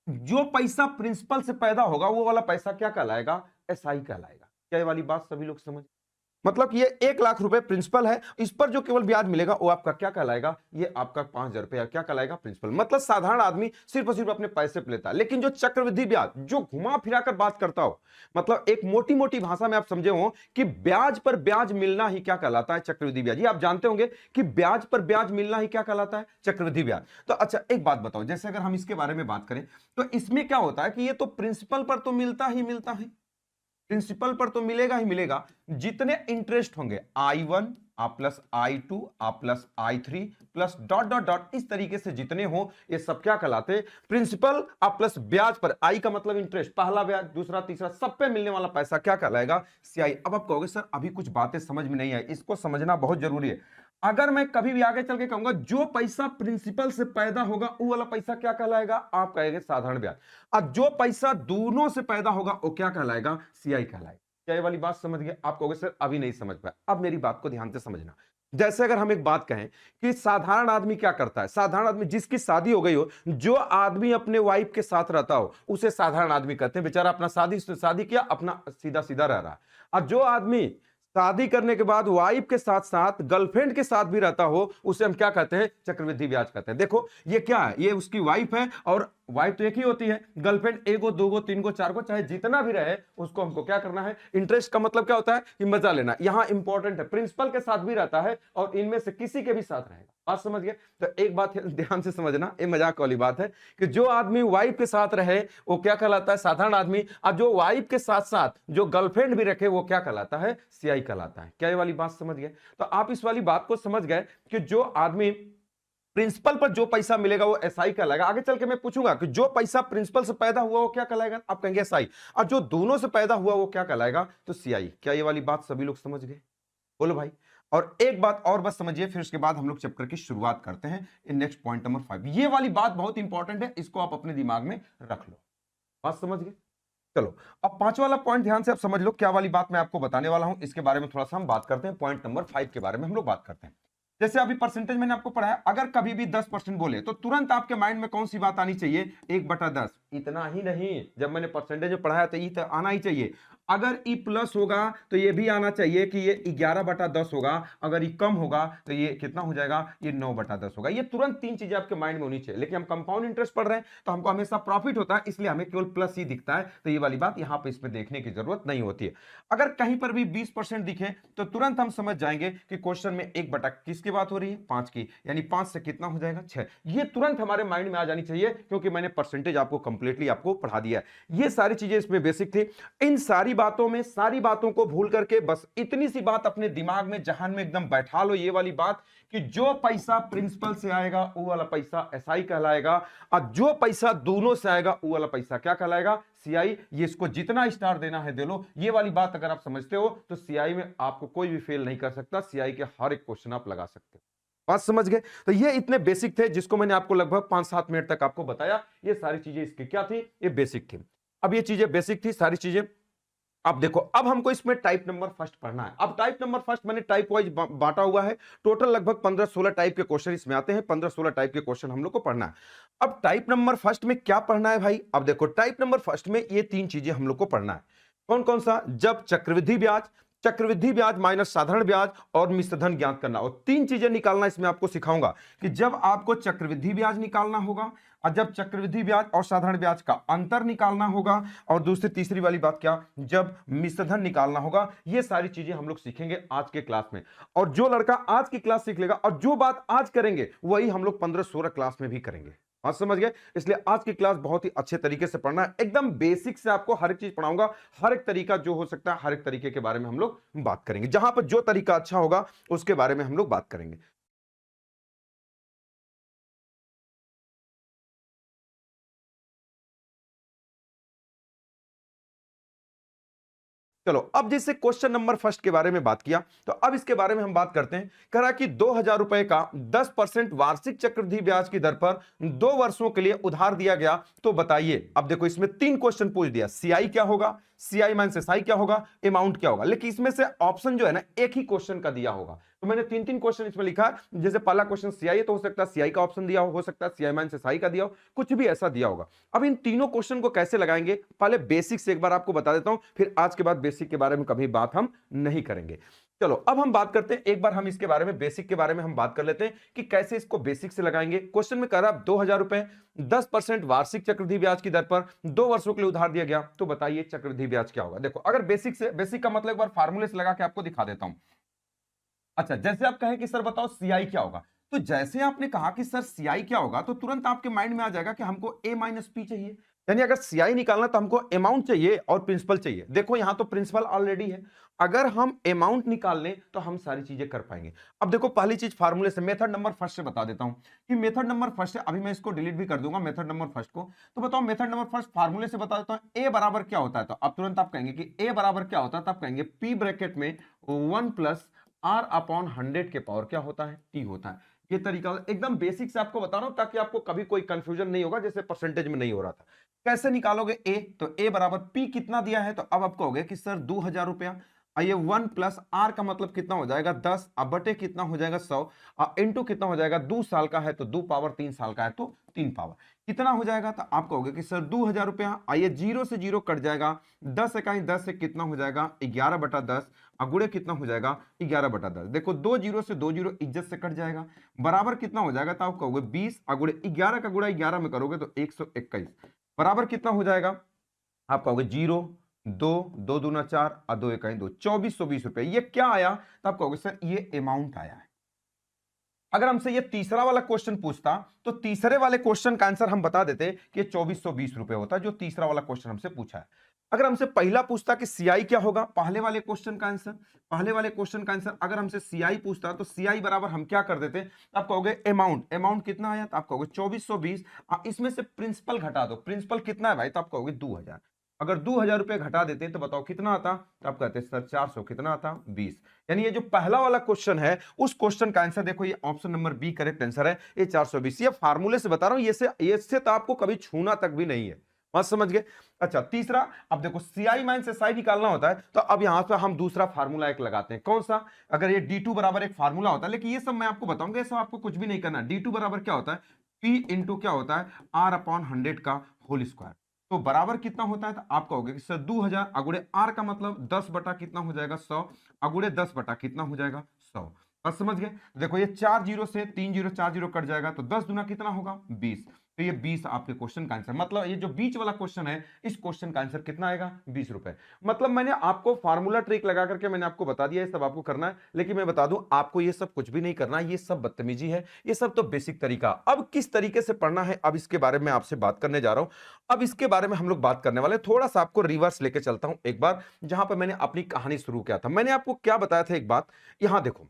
जो पैसा प्रिंसिपल से पैदा होगा वो वाला पैसा क्या कहलाएगा, एसआई कहलाएगा। क्या ये वाली बात सभी लोग समझ, मतलब ये 1 लाख रुपए प्रिंसिपल है, इस पर जो केवल ब्याज मिलेगा वो आपका क्या कहलाएगा, ये आपका 5,000 रुपया क्या कहलाएगा, प्रिंसिपल। मतलब साधारण आदमी सिर्फ और सिर्फ अपने पैसे पे लेता है। लेकिन जो चक्रवृद्धि ब्याज, जो घुमा फिरा कर बात करता हो, मतलब एक मोटी मोटी भाषा में आप समझे हो कि ब्याज पर ब्याज मिलना ही क्या कहलाता है, चक्रवृद्धि ब्याज। ये आप जानते होंगे कि ब्याज पर ब्याज मिलना ही क्या कहलाता है, चक्रवृद्धि ब्याज। तो अच्छा एक बात बताओ, जैसे अगर हम इसके बारे में बात करें तो इसमें क्या होता है कि ये तो प्रिंसिपल पर तो मिलता ही मिलता है, प्रिंसिपल पर तो मिलेगा ही मिलेगा। जितने इंटरेस्ट होंगे I1 आ प्लस I2 आ plus I3 plus dot dot dot, इस तरीके से जितने हो ये सब क्या कहलाते, प्रिंसिपल आ प्लस ब्याज पर, आई का मतलब इंटरेस्ट, पहला ब्याज दूसरा तीसरा सब पे मिलने वाला पैसा क्या कहलाएगा, सीआई। अब आप कहोगे सर अभी कुछ बातें समझ में नहीं आई, इसको समझना बहुत जरूरी है। अगर मैं कभी भी आगे चल के कहूंगा जो पैसा प्रिंसिपल से पैदा होगा वो वाला पैसा क्या कहलाएगा, आप कहेंगे साधारण ब्याज। अब जो पैसा दोनों से पैदा होगा वो क्या कहलाएगा, सीआई कहलाएगा। क्या ये वाली बात समझ गए? आप कहोगे सर अभी नहीं समझ पाया। अब मेरी बात को ध्यान से समझना। जैसे अगर हम एक बात कहें कि साधारण आदमी क्या करता है, साधारण आदमी जिसकी शादी हो गई हो, जो आदमी अपने वाइफ के साथ रहता हो उसे साधारण आदमी कहते हैं। बेचारा अपना शादी किया, अपना सीधा सीधा रह रहा है। और जो आदमी शादी करने के बाद वाइफ के साथ साथ गर्लफ्रेंड के साथ भी रहता हो, उसे हम क्या कहते हैं? चक्रवृद्धि ब्याज कहते हैं। देखो ये क्या है, ये उसकी वाइफ है, और वाइफ तो एक ही होती है, गर्लफ्रेंड एगो दोगो तीनगो चारगो चाहे जितना भी रहे, उसको हमको क्या करना है? इंटरेस्ट का मतलब क्या होता है? कि मजा लेना। यहां इंपॉर्टेंट है, प्रिंसिपल के साथ भी रहता है और इनमें से किसी के भी साथ रहेगा। बात समझ गए? तो एक बात ध्यान से समझना, ये मजाक वाली बात है कि जो आदमी वाइफ के साथ रहे वो क्या कहलाता है? साधारण आदमी। और जो वाइफ के साथ साथ जो गर्लफ्रेंड भी रखे वो क्या कहलाता है? सीआई कहलाता है। क्या ये वाली बात समझ गए? तो आप इस वाली बात को समझ गए कि जो आदमी प्रिंसिपल पर जो पैसा मिलेगा वो एसआई कहलाएगा। आगे चल के मैं पूछूंगा कि जो पैसा प्रिंसिपल से पैदा हुआ वो क्या कहलाएगा? आप कहेंगे एसआई। और जो दोनों से पैदा हुआ वो क्या कहलाएगा? तो सीआई। क्या ये वाली बात सभी लोग समझ गए? बोलो भाई। और एक बात और बस समझिए, फिर उसके बाद हम लोग चैप्टर की शुरुआत करते हैं इन नेक्स्ट पॉइंट नंबर 5। ये वाली बात बहुत इंपॉर्टेंट है, इसको आप अपने दिमाग में रख लो। बात समझ गए? चलो अब पांचवा वाला पॉइंट ध्यान से आप समझ लो, क्या वाली बात मैं आपको बताने वाला हूं, इसके बारे में थोड़ा सा हम बात करते हैं। पॉइंट नंबर 5 के बारे में हम लोग बात करते हैं। जैसे अभी परसेंटेज मैंने आपको पढ़ाया, अगर कभी भी 10% बोले तो तुरंत आपके माइंड में कौन सी बात आनी चाहिए? 1/10। इतना ही नहीं, जब मैंने परसेंटेज में पढ़ाया तो ये तो आना ही चाहिए। अगर ई प्लस होगा तो ये भी आना चाहिए कि ये 11/10 होगा। अगर ये कम होगा तो ये कितना हो जाएगा? ये 9/10 होगा। ये तुरंत तीन चीजें आपके माइंड में होनी चाहिए। लेकिन हम कंपाउंड इंटरेस्ट पढ़ रहे हैं तो हमको हमेशा प्रॉफिट होता है, इसलिए हमें केवल प्लस ही दिखता है। तो ये वाली बात यहाँ पे इसमें देखने की जरूरत नहीं होती है। अगर कहीं पर भी 20% दिखे तो तुरंत हम समझ जाएंगे कि क्वेश्चन में 1/किस की बात हो रही है? 5 की। यानी 5 से कितना हो जाएगा? 6। ये तुरंत हमारे माइंड में आ जानी चाहिए, क्योंकि मैंने परसेंटेज आपको कंप्लीटली आपको पढ़ा दिया है। ये सारी चीजें इसमें बेसिक थी। इन सारी बातों में, सारी बातों को भूल करके बस इतनी सी बात अपने दिमाग में, जहान में एकदम बैठा लो, ये वाली बात कि जो पैसा प्रिंसिपल से आएगा वो वाला पैसा एसआई कहलाएगा, और जो पैसा दोनों से आएगा वो वाला पैसा क्या कहलाएगा? सीआई। ये इसको जितना स्टार देना है दे लो। ये वाली बात अगर आप समझते हो तो सीआई में आपको कोई भी फेल नहीं कर सकता। सीआई के हर एक क्वेश्चन आप लगा सकते हो। बात समझ गए? तो ये इतने बेसिक थे जिसको मैंने आपको लगभग 5-7 मिनट तक आपको बताया। ये सारी चीजें इसकी क्या थी? ये बेसिक थी। अब ये चीजें बेसिक थी सारी चीजें। अब देखो, अब हमको इसमें टाइप नंबर फर्स्ट पढ़ना है। अब टाइप नंबर फर्स्ट मैंने टाइप वाइज बांटा हुआ है। टोटल लगभग 15-16 टाइप के क्वेश्चन इसमें आते हैं। 15-16 टाइप के क्वेश्चन हम लोग को पढ़ना है। अब टाइप नंबर फर्स्ट में क्या पढ़ना है भाई? अब देखो, टाइप नंबर फर्स्ट में ये तीन चीजें हम लोग को पढ़ना है। कौन कौन सा? जब चक्रवृद्धि ब्याज, चक्रवृद्धि ब्याज माइनस साधारण ब्याज और मिश्र धन ज्ञात करना। और तीन चीजें निकालना इसमें आपको सिखाऊंगा कि जब आपको चक्रवृद्धि ब्याज निकालना होगा, और जब चक्रवृद्धि ब्याज और साधारण ब्याज का अंतर निकालना होगा, और दूसरी तीसरी वाली बात क्या? जब मिश्र धन निकालना होगा। ये सारी चीजें हम लोग सीखेंगे आज के क्लास में। और जो लड़का आज की क्लास सीख लेगा और जो बात आज करेंगे वही हम लोग 15-16 क्लास में भी करेंगे। बात समझ गए? इसलिए आज की क्लास बहुत ही अच्छे तरीके से पढ़ना है। एकदम बेसिक से आपको हर एक चीज पढ़ाऊंगा। हर एक तरीका जो हो सकता है, हर एक तरीके के बारे में हम लोग बात करेंगे। जहां पर जो तरीका अच्छा होगा उसके बारे में हम लोग बात करेंगे। चलो, अब जैसे क्वेश्चन नंबर फर्स्ट के बारे में बात किया, तो अब इसके बारे में हम बात करते हैं। कह रहा कि 2000 रुपए का 10% वार्षिक चक्रवृद्धि ब्याज की दर पर 2 वर्षों के लिए उधार दिया गया, तो बताइए। अब देखो, इसमें 3 क्वेश्चन पूछ दिया। सीआई क्या होगा, सीआई माइनस एसआई क्या होगा, अमाउंट क्या होगा। लेकिन इसमें से ऑप्शन जो है ना, एक ही क्वेश्चन का दिया होगा। तो मैंने 3-3 क्वेश्चन इसमें लिखा है। जैसे पहला क्वेश्चन सीआई है तो हो सकता है सीआई का ऑप्शन दिया हो सकता है सीआई माइनस एसआई का दिया हो, कुछ भी ऐसा दिया होगा। अब इन तीनों क्वेश्चन को कैसे लगाएंगे, पहले बेसिक से एक बार आपको बता देता हूं, फिर आज के बाद बेसिक के बारे में कभी बात हम नहीं करेंगे। चलो, अब हम बात करते हैं, एक बार हम इसके बारे में, बेसिक के बारे में हम बात कर लेते हैं कि कैसे इसको बेसिक से लगाएंगे। क्वेश्चन में कह रहा 2000 रुपए 10% वार्षिक चक्रवृद्धि ब्याज की दर पर 2 वर्षों के लिए उधार दिया गया, तो बताइए चक्रवृद्धि ब्याज क्या होगा। देखो, अगर बेसिक से, बेसिक का मतलब एक बार फार्मूले से लगा के आपको दिखा देता हूं। अच्छा, जैसे आप कहें कि सर बताओ सीआई क्या होगा, तो जैसे आपने कहा कि सर सीआई क्या होगा, तो तुरंत आपके माइंड में आ जाएगा कि हमको ए माइनस पी चाहिए। यानी अगर सीआई निकालना तो हमको अमाउंट चाहिए और प्रिंसिपल चाहिए। देखो, यहां तो प्रिंसिपल ऑलरेडी है। अगर हम अमाउंट निकाल लें तो हम सारी चीजें कर पाएंगे। अब देखो, पहली चीज फार्मूले से, मेथड नंबर फर्स्ट से बता देता हूं कि मेथड नंबर फर्स्ट है। अभी मैं इसको डिलीट भी कर दूंगा मेथड नंबर फर्स्ट को। तो बताओ, मेथड नंबर फर्स्ट फार्मूले से बता देता हूं। ए बराबर क्या होता है, तो अब तुरंत आप कहेंगे कि ए बराबर क्या होता है, तब कहेंगे पी ब्रैकेट में 1 प्लस आर अपॉन 100 के पावर क्या होता है? टी होता है। ये तरीका एकदम बेसिक से आपको बता रहा हूं ताकि आपको कभी कोई कंफ्यूजन नहीं होगा, जैसे परसेंटेज में नहीं हो रहा था। कैसे निकालोगे ए? तो ए बराबर पी कितना दिया है, तो अब आप कहोगे कि सर 2000 रुपया ये 1 प्लस आर का मतलब कितना हो जाएगा 10, अब बटे कितना हो जाएगा 100, इंटू कितना हो जाएगा 2 साल का है तो 2 पावर, 3 साल का है तो 3 पावर, कितना हो जाएगा। तो आप कहोगे कि सर 2000 रुपया, आइए 0 से 0 कट जाएगा, 10 इकाई 10 से कितना हो जाएगा 11/10, अगुड़े कितना हो जाएगा 11/10। देखो 2 जीरो से 2 जीरो इज्जत से कट जाएगा, बराबर कितना हो जाएगा, तो आप कहोगे 20 अगुड़े 11 का गुड़ा 11 में करोगे तो 121, बराबर कितना हो जाएगा, आप कहोगे 0 2 2 दूना 4 और 2 इकाई 2, 2420 रुपए। ये क्या आया, तो आप कहोगे सर ये अमाउंट आया है। अगर हमसे ये तीसरा वाला क्वेश्चन पूछता तो तीसरे वाले क्वेश्चन का आंसर हम बता देते कि 2420 रुपए होता, जो तीसरा वाला क्वेश्चन हमसे पूछा है। अगर हमसे पहला पूछता कि सीआई क्या होगा, पहले वाले क्वेश्चन का आंसर अगर हमसे सीआई पूछता तो सीआई बराबर हम क्या कर देते, आप कहोगे अमाउंट कितना आया, तो आप कहोगे 2420, इसमें से प्रिंसिपल घटा दो, प्रिंसिपल कितना है भाई, तो आप कहोगे 2000, अगर 2000 रुपए घटा देते तो बताओ कितना आता, तो आप कहते सर 400, कितना आता 20। यानी ये जो पहला वाला क्वेश्चन है उस क्वेश्चन का आंसर देखो, ये option number B correct answer है, ये 420। ये फार्मूले से बता रहा हूं, ये से तो आपको कभी छूना तक भी नहीं है, बात समझ गए। अच्छा तीसरा, अब देखो सीआई माइनस एसआई निकालना होता है तो अब यहां पर हम दूसरा फार्मूला एक लगाते हैं, कौन सा, अगर ये D2 बराबर एक फार्मूला होता है, लेकिन ये सब मैं आपको बताऊंगा, ये सब आपको कुछ भी नहीं करना। D2 बराबर क्या होता है, P इंटू क्या होता है R/100 का होल स्क्वायर, तो बराबर कितना होता है, तो आप कहोगे कि सर 2000 अगुड़े आर का मतलब 10 बटा कितना हो जाएगा 100, अगुड़े 10 बटा कितना हो जाएगा 100, बस समझ गए। देखो ये 4 जीरो से 3 जीरो 4 जीरो कट जाएगा तो 10 दूना कितना होगा 20, तो ये 20 आपके क्वेश्चन का आंसर, मतलब ये जो बीच वाला क्वेश्चन है इस क्वेश्चन का आंसर कितना आएगा 20 रुपए। मतलब मैंने आपको फार्मूला ट्रिक लगा करके मैंने आपको बता दिया, ये सब आपको करना है, लेकिन मैं बता दूं आपको ये सब कुछ भी नहीं करना, ये सब बदतमीजी है, ये सब तो बेसिक तरीका। अब किस तरीके से पढ़ना है, अब इसके बारे में आपसे बात करने जा रहा हूं। अब इसके बारे में हम लोग बात करने वाले, थोड़ा सा आपको रिवर्स लेके चलता हूं एक बार, जहां पर मैंने अपनी कहानी शुरू किया था। मैंने आपको क्या बताया था, एक बात यहां देखो,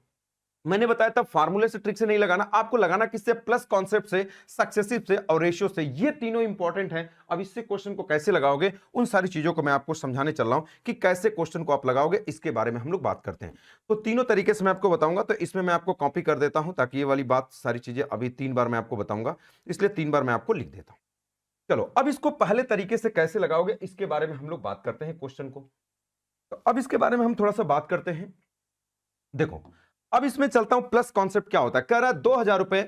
मैंने बताया था फार्मूले से ट्रिक से नहीं लगाना, आपको लगाना किससे, प्लस कॉन्सेप्ट से, सक्सेसिव से और रेशियो से, ये तीनों इंपॉर्टेंट हैं। अब इससे क्वेश्चन को कैसे लगाओगे उन सारी चीजों को मैं आपको समझाने चल रहा हूं कि कैसे क्वेश्चन को आप लगाओगे, इसके बारे में हम लोग बात करते हैं। तो तीनों तरीके से मैं आपको बताऊंगा, तो इसमें मैं आपको कॉपी कर देता हूं ताकि ये वाली बात सारी चीजें अभी 3 बार मैं आपको बताऊंगा, इसलिए 3 बार मैं आपको लिख देता हूं। चलो अब इसको पहले तरीके से कैसे लगाओगे इसके बारे में हम लोग बात करते हैं क्वेश्चन को। तो अब इसके बारे में हम थोड़ा सा बात करते हैं। देखो अब इसमें चलता हूं, प्लस कॉन्सेप्ट क्या होता है, कह रहा है 2000 रुपए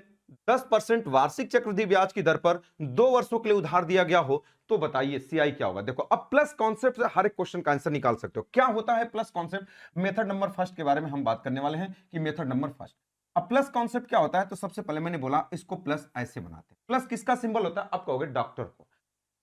10% वार्षिक चक्रवृद्धि ब्याज की दर पर 2 वर्षों के लिए उधार दिया गया हो, तो बताइए सीआई क्या होगा। देखो अब प्लस कॉन्सेप्ट से हर एक क्वेश्चन का आंसर निकाल सकते हो। क्या होता है plus concept, method number first के बारे में हम बात करने वाले हैं कि मेथड नंबर फर्स्ट। अब प्लस कॉन्सेप्ट क्या होता है, तो सबसे पहले मैंने बोला इसको प्लस ऐसे बनाते हैं, प्लस किसका सिंबल होता है, आप कहोगे डॉक्टर को,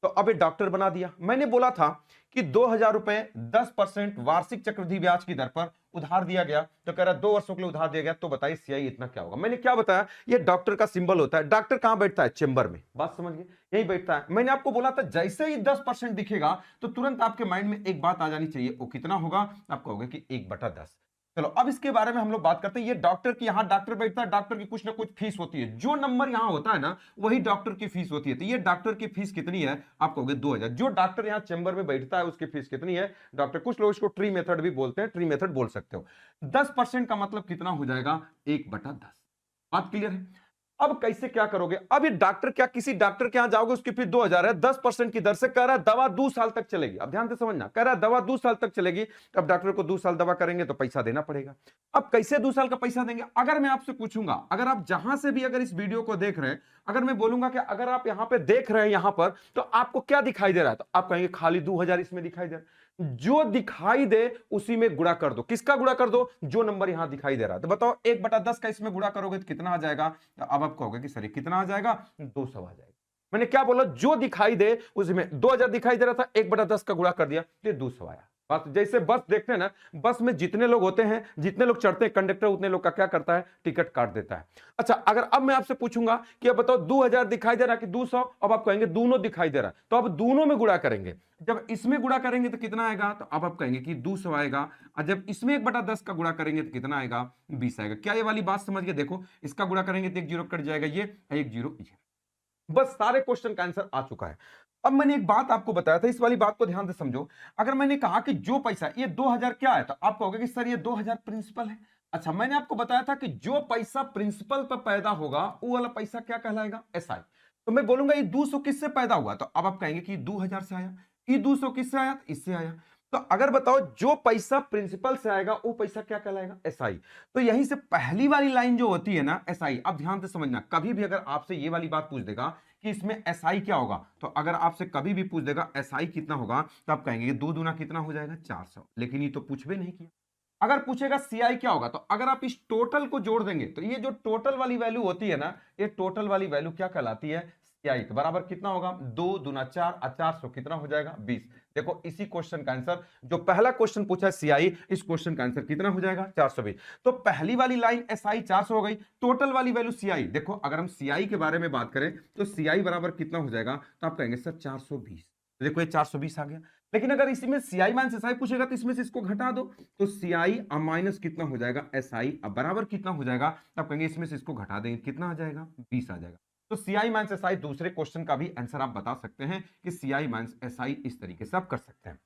तो अब ये डॉक्टर बना दिया। मैंने बोला था कि 2000 रुपए 10% वार्षिक चक्रवृद्धि ब्याज की दर पर उधार दिया गया, तो कह रहा है 2 वर्षों के लिए उधार दिया गया, तो बताइए सीआई इतना क्या होगा। मैंने क्या बताया, ये डॉक्टर का सिंबल होता है। डॉक्टर कहां बैठता है, चेंबर में, बात समझ गए, यही बैठता है। मैंने आपको बोला था जैसे ही 10% दिखेगा तो तुरंत आपके माइंड में एक बात आ जानी चाहिए, वो कितना होगा, आप कहोगे कि 1/10। चलो अब इसके बारे में हम लोग बात करते हैं। ये डॉक्टर की, यहां डॉक्टर बैठता है, डॉक्टर की कुछ ना कुछ फीस होती है, जो नंबर यहां होता है ना वही डॉक्टर की फीस होती है। तो ये डॉक्टर की फीस कितनी है, आप कहोगे 2000। जो डॉक्टर यहां चेंबर में बैठता है उसकी फीस कितनी है, डॉक्टर, कुछ लोग इसको ट्री मेथड भी बोलते हैं, ट्री मेथड बोल सकते हो। 10% का मतलब कितना हो जाएगा 1/10, बात क्लियर है। अब कैसे क्या करोगे, अब ये डॉक्टर, क्या किसी डॉक्टर के यहां जाओगे उसकी फीस 2000 है, 10% की दर से, कह रहा है दवा 2 साल तक चलेगी। अब ध्यान से समझना, कह रहा है दवा 2 साल तक चलेगी। अब डॉक्टर को 2 साल दवा करेंगे तो पैसा देना पड़ेगा। अब कैसे 2 साल का पैसा देंगे, अगर मैं आपसे पूछूंगा, अगर आप जहां से भी अगर इस वीडियो को देख रहे हैं, अगर मैं बोलूंगा कि अगर आप यहां पे देख रहे हैं यहां पर, तो आपको क्या दिखाई दे रहा है, तो आप कहेंगे खाली 2000 इसमें दिखाई दे रहा है। जो दिखाई दे उसी में गुणा कर दो, किसका गुणा कर दो, जो नंबर यहां दिखाई दे रहा है। तो बताओ 1/10 का इसमें गुणा करोगे तो कितना आ जाएगा, तो अब आप कहोगे कि सर ये कितना आ जाएगा, 200 आ जाएगा। मैंने क्या बोला, जो दिखाई दे उसमें 2000 दिखाई दे रहा था, 1/10 का गुणा कर दिया तो 200 आया। बस जैसे बस देखते हैं ना, बस में जितने लोग होते हैं, जितने लोग चढ़ते हैं, कंडक्टर उतने लोग का क्या करता है, टिकट काट देता है। अच्छा अगर अब मैं आपसे पूछूंगा कि अब बताओ 2000 दिखाई दे रहा है कि 200, अब आप कहेंगे दोनों दिखाई दे रहा है, तो अब दोनों में गुणा करेंगे। जब इसमें गुणा करेंगे तो कितना आएगा, तो अब आप कहेंगे कि 200 आएगा, और जब इसमें 1/10 का गुणा करेंगे तो कितना आएगा, 20 आएगा। क्या ये वाली बात समझ गए, देखो इसका गुणा करेंगे तो 1 जीरो कट जाएगा, ये 1 जीरो, बस सारे क्वेश्चन का आंसर आ चुका है। अब मैंने एक बात आपको बताया था, इस वाली बात को ध्यान से समझो। अगर मैंने कहा कि जो पैसा, ये 2000 क्या है, तो आप कहोगे कि सर ये 2000 प्रिंसिपल है। अच्छा मैंने आपको बताया था कि जो पैसा प्रिंसिपल पर पैदा होगा वो वाला पैसा क्या कहलाएगा, एसआई। तो मैं बोलूंगा ये 200 किससे पैदा हुआ, तो अब आप कहेंगे कि 2000 से आया। ये 200 किससे आया, इससे आया। तो अगर बताओ जो पैसा प्रिंसिपल से आएगा वो पैसा क्या कहलाएगा, एसआई। तो यहीं से पहली वाली लाइन जो होती है ना एसआई, अब ध्यान से समझना, कभी भी अगर आपसे ये वाली बात पूछ देगा कि इसमें एसआई क्या होगा, तो अगर आपसे कभी भी पूछ देगा एसआई कितना होगा, तो आप कहेंगे कि 2 दूना कितना हो जाएगा 400, लेकिन ये तो पूछ भी नहीं किया। अगर पूछेगा सीआई क्या होगा, तो अगर आप इस टोटल को जोड़ देंगे तो ये जो टोटल वाली वैल्यू होती है ना, ये टोटल वाली वैल्यू क्या कहलाती है, सीआई। तो बराबर कितना होगा, 2 दूना 4 और 400 कितना हो जाएगा 20। देखो इसी क्वेश्चन का आंसर, जो पहला क्वेश्चन पूछा है सीआई, इस क्वेश्चन का आंसर कितना हो जाएगा 420। तो पहली वाली लाइन एसआई 400 हो गई, टोटल वाली वैल्यू सीआई। देखो अगर हम सीआई के बारे में बात करें तो सीआई बराबर कितना हो जाएगा, तो आप कहेंगे सर 420। देखो ये 420 आ गया। लेकिन अगर इसमें सीआई माइनस एसआई पूछेगा तो इसमें से इसको घटा दो, तो सीआई माइनस कितना हो जाएगा एसआई, अब बराबर कितना हो जाएगा, तब कहेंगे इसमें से इसको घटा देंगे कितना आ जाएगा 20 आ जाएगा। तो सीआई माइनस एसआई दूसरे क्वेश्चन का भी आंसर आप बता सकते हैं कि सीआई माइनस एसआई, इस तरीके से आप कर सकते हैं।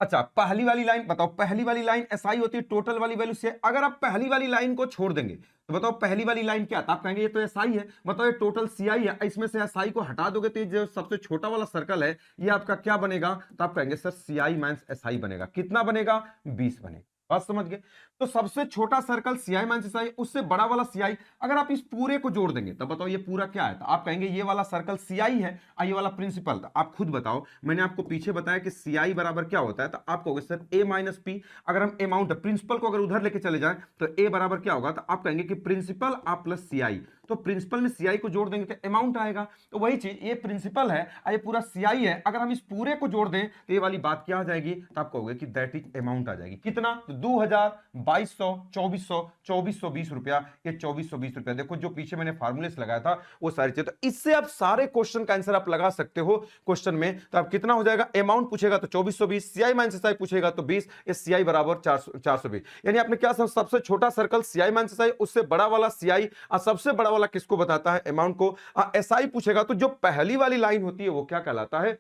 अच्छा पहली वाली लाइन बताओ, पहली वाली लाइन एसआई होती है, टोटल वाली वैल्यू से। अगर आप पहली वाली लाइन को छोड़ देंगे तो बताओ पहली वाली लाइन क्या था, आप कहेंगे ये तो एसआई है, बताओ ये टोटल सीआई है, इसमें से एसआई को हटा दोगे तो ये जो सबसे छोटा वाला सर्कल है ये आपका क्या बनेगा, तो आप कहेंगे सर सीआई माइनस एसआई बनेगा। कितना बनेगा, 20 बनेगा। बात समझ गए। तो सबसे छोटा सर्कल सीआई माइनस एसआई, उससे बड़ा वाला सीआई, अगर आप इस पूरे को जोड़ देंगे तो बताओ ये पूरा क्या है, तो आप कहेंगे ये वाला सर्कल सीआई है और ये वाला प्रिंसिपल। तो आप खुद बताओ, मैंने आपको पीछे बताया कि सीआई बराबर क्या होता है, तो आप कहोगे सर ए माइनस पी। अगर हम अमाउंट प्रिंसिपल को अगर उधर लेके चले जाए तो ए बराबर क्या होगा, तो आप कहेंगे कि प्रिंसिपल आ प्लस सीआई। तो प्रिंसिपल में सीआई को जोड़ देंगे तो अमाउंट आएगा। तो वही चीज, ये प्रिंसिपल है और ये पूरा सीआई है, अगर हम इस पूरे को जोड़ दें तो ये वाली बात क्या आ जाएगी, तो आप कहोगे कि दैट इज अमाउंट आ जाएगी। कितना, 2000, 2200, 2400, 2420 रुपया, ये 2420 रुपया। देखो जो पीछे मैंने फार्मूले लगाया था वो सारी चीजें, तो इससे आप सारे क्वेश्चन का आंसर आप लगा सकते हो क्वेश्चन में। तो आप कितना हो जाएगा, अमाउंट पूछेगा तो 2420, सीआई माइनस एसआई पूछेगा तो 20, ये सीआई बराबर 420। यानी आपने क्या समझ, सबसे छोटा सर्कल सीआई माइनस एसआई, उससे बड़ा वाला सीआई, और सबसे बड़ा वाला किसको बताता है, अमाउंट को। एसआई पूछेगा तो जो पहली वाली लाइन होती है वो क्या कहलाता है,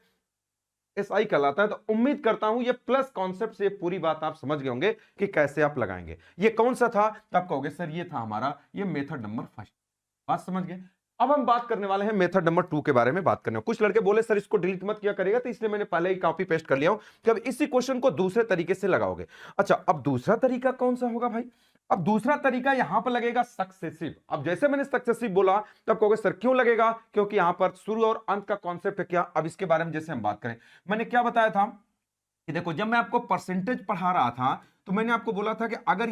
एसआई कहलाता है। तो उम्मीद करता हूं ये प्लस कॉन्सेप्ट से पूरी बात आप समझ गए होंगे कि कैसे आप लगाएंगे। ये कौन सा था, तो आप कहोगे सर ये था हमारा ये मेथड नंबर फर्स्ट। बात समझ गए। अब हम बात करने वाले हैं मेथड नंबर 2 के बारे में बात करने। कुछ लड़के बोले सर इसको डिलीट मत किया करेगा, तो इसलिए मैंने पहले ही कॉपी पेस्ट कर लिया हूं कि अब इसी क्वेश्चन को दूसरे तरीके से लगाओगे। अच्छा अब दूसरा तरीका कौन सा होगा भाई, अब दूसरा तरीका यहां पर लगेगा सक्सेसिव। अब जैसे मैंने सक्सेसिव बोला तब कहोगे सर क्यों लगेगा, क्योंकि यहां पर शुरू और अंत का कॉन्सेप्ट है क्या। अब इसके बारे में जैसे हम बात करें, मैंने क्या बताया था कि देखो जब मैं आपको परसेंटेज पढ़ा रहा था तो मैंने आपको बोला था कि अगर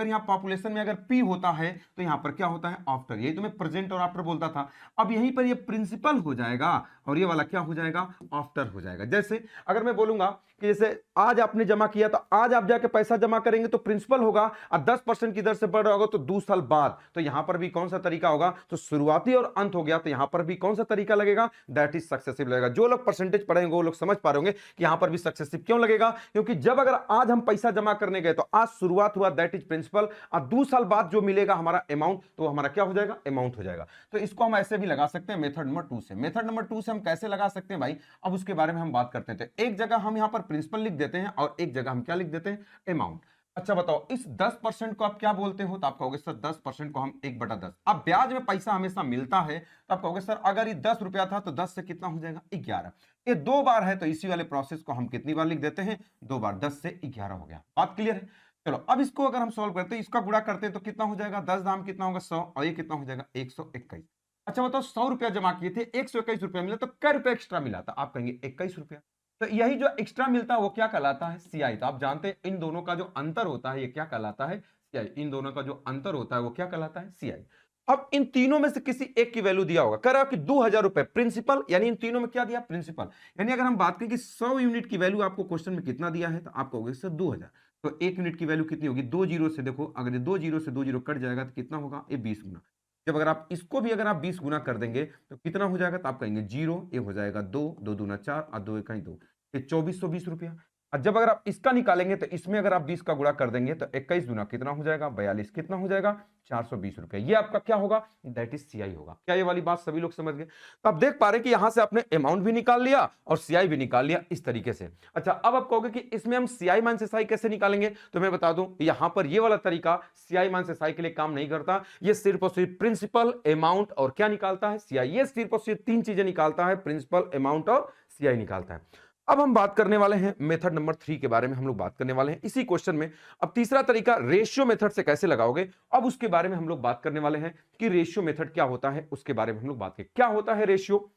यहाँ पॉपुलेशन में अगर पी होता है तो यहां पर क्या होता है, आफ्टर। यही तो मैं प्रेजेंट और आफ्टर बोलता था। अब यहीं पर ये प्रिंसिपल हो जाएगा और ये वाला क्या हो जाएगा, आफ्टर हो जाएगा। जैसे अगर मैं बोलूंगा कि जैसे आज आपने जमा किया तो आज आप जाके पैसा जमा करेंगे तो प्रिंसिपल होगा, और 10% की दर से बढ़ रहा होगा तो 2 साल बाद। तो यहां पर भी कौन सा तरीका होगा, तो शुरुआती और अंत हो गया, तो यहां पर भी कौन सा तरीका लगेगा, दैट इज सक्सेसिव लगेगा। जो लोग परसेंटेज पढ़ेंगे वो लोग समझ पा रहे होंगे कि यहां पर भी सक्सेसिव क्यों लगेगा, क्योंकि जब अगर आज हम पैसा जमा करने गए तो आज शुरुआत हुआ, दैट इज प्रिंसिपल, और 2 साल बाद जो मिलेगा हमारा अमाउंट, तो हमारा क्या हो जाएगा, अमाउंट हो जाएगा। तो इसको हम ऐसे भी लगा सकते हैं मेथड नंबर 2 से। मेथड नंबर 2 से हम कैसे लगा सकते हैं भाई, अब उसके बारे में हम बात करते हैं। तो एक जगह हम यहां पर प्रिंसिपल लिख देते हैं और एक जगह हम क्या लिख देते हैं, अमाउंट। अच्छा बताओ इस 10% को आप क्या बोलते हो, तो आप कहोगे सर 10% को हम 1/10। अब ब्याज में पैसा हमेशा मिलता है, तो आप कहोगे सर अगर ये 10 रुपया था तो 10 से कितना हो जाएगा, 11। ये 2 बार है तो इसी वाले प्रोसेस को हम कितनी बार लिख देते हैं, 2 बार। 10 से 11 हो गया। बात क्लियर है। चलो अब इसको अगर हम सॉल्व करते हैं, इसका गुणा करते हैं तो कितना हो जाएगा, 10 दाम कितना होगा 100, और ये कितना हो जाएगा 121। अच्छा बताओ 100 रुपया जमा किए थे, 121 रुपया मिला, तो क्या रुपया एक्स्ट्रा मिला था, आप कहेंगे 21 रुपया। तो यही जो एक्स्ट्रा मिलता है वो क्या कहलाता है, सीआई। तो आप जानते हैं इन दोनों का जो अंतर होता है ये क्या कहलाता है, सीआई। इन दोनों का जो अंतर होता है वो क्या कहलाता है, सीआई। अब इन तीनों में से किसी एक की वैल्यू दिया होगा, कह रहा कि 2000 रुपए प्रिंसिपल, यानी इन तीनों में क्या दिया, प्रिंसिपल। यानी अगर हम बात करें कि 100 यूनिट की वैल्यू आपको क्वेश्चन में कितना दिया है, तो आप कहोगे सर 2000। तो 1 यूनिट की वैल्यू कितनी होगी, 2 जीरो से, देखो अगर 2 जीरो से 2 जीरो कट जाएगा तो कितना होगा, ये 20 गुना। जब अगर आप इसको भी अगर आप 20 गुना कर देंगे तो कितना हो जाएगा, तो आप कहेंगे 0, ये हो जाएगा 2, 2 दूना 4 और 2 1 2, ये 2420 रुपया। और जब अगर आप इसका निकालेंगे तो इसमें अगर आप 20 का गुणा कर देंगे तो 21 गुना कितना हो जाएगा, 42, कितना हो जाएगा 420 रुपए। ये आपका क्या होगा, दैट इज सीआई होगा। क्या ये वाली बात सभी लोग समझ गए। तो आप देख पा रहे हैं कि यहां से आपने अमाउंट भी निकाल लिया और सीआई भी निकाल लिया इस तरीके से। अच्छा अब आप कहोगे कि इसमें हम सीआई माइनस एसआई कैसे निकालेंगे, तो मैं बता दूं यहां पर ये वाला तरीका सीआई माइनस एसआई के लिए काम नहीं करता। ये सिर्फ और सिर्फ प्रिंसिपल, अमाउंट और क्या निकालता है, सीआई। ये सिर्फ और सिर्फ 3 चीजें निकालता है, प्रिंसिपल, अमाउंट और सीआई निकालता है। अब हम बात करने वाले हैं मेथड नंबर 3 के बारे में, हम लोग बात करने वाले हैं इसी क्वेश्चन में। अब तीसरा तरीका रेशियो मेथड से कैसे लगाओगे, अब उसके बारे में हम लोग बात करने वाले हैं कि रेशियो मेथड क्या होता है, उसके बारे में हम लोग बात करें क्या होता है रेशियो।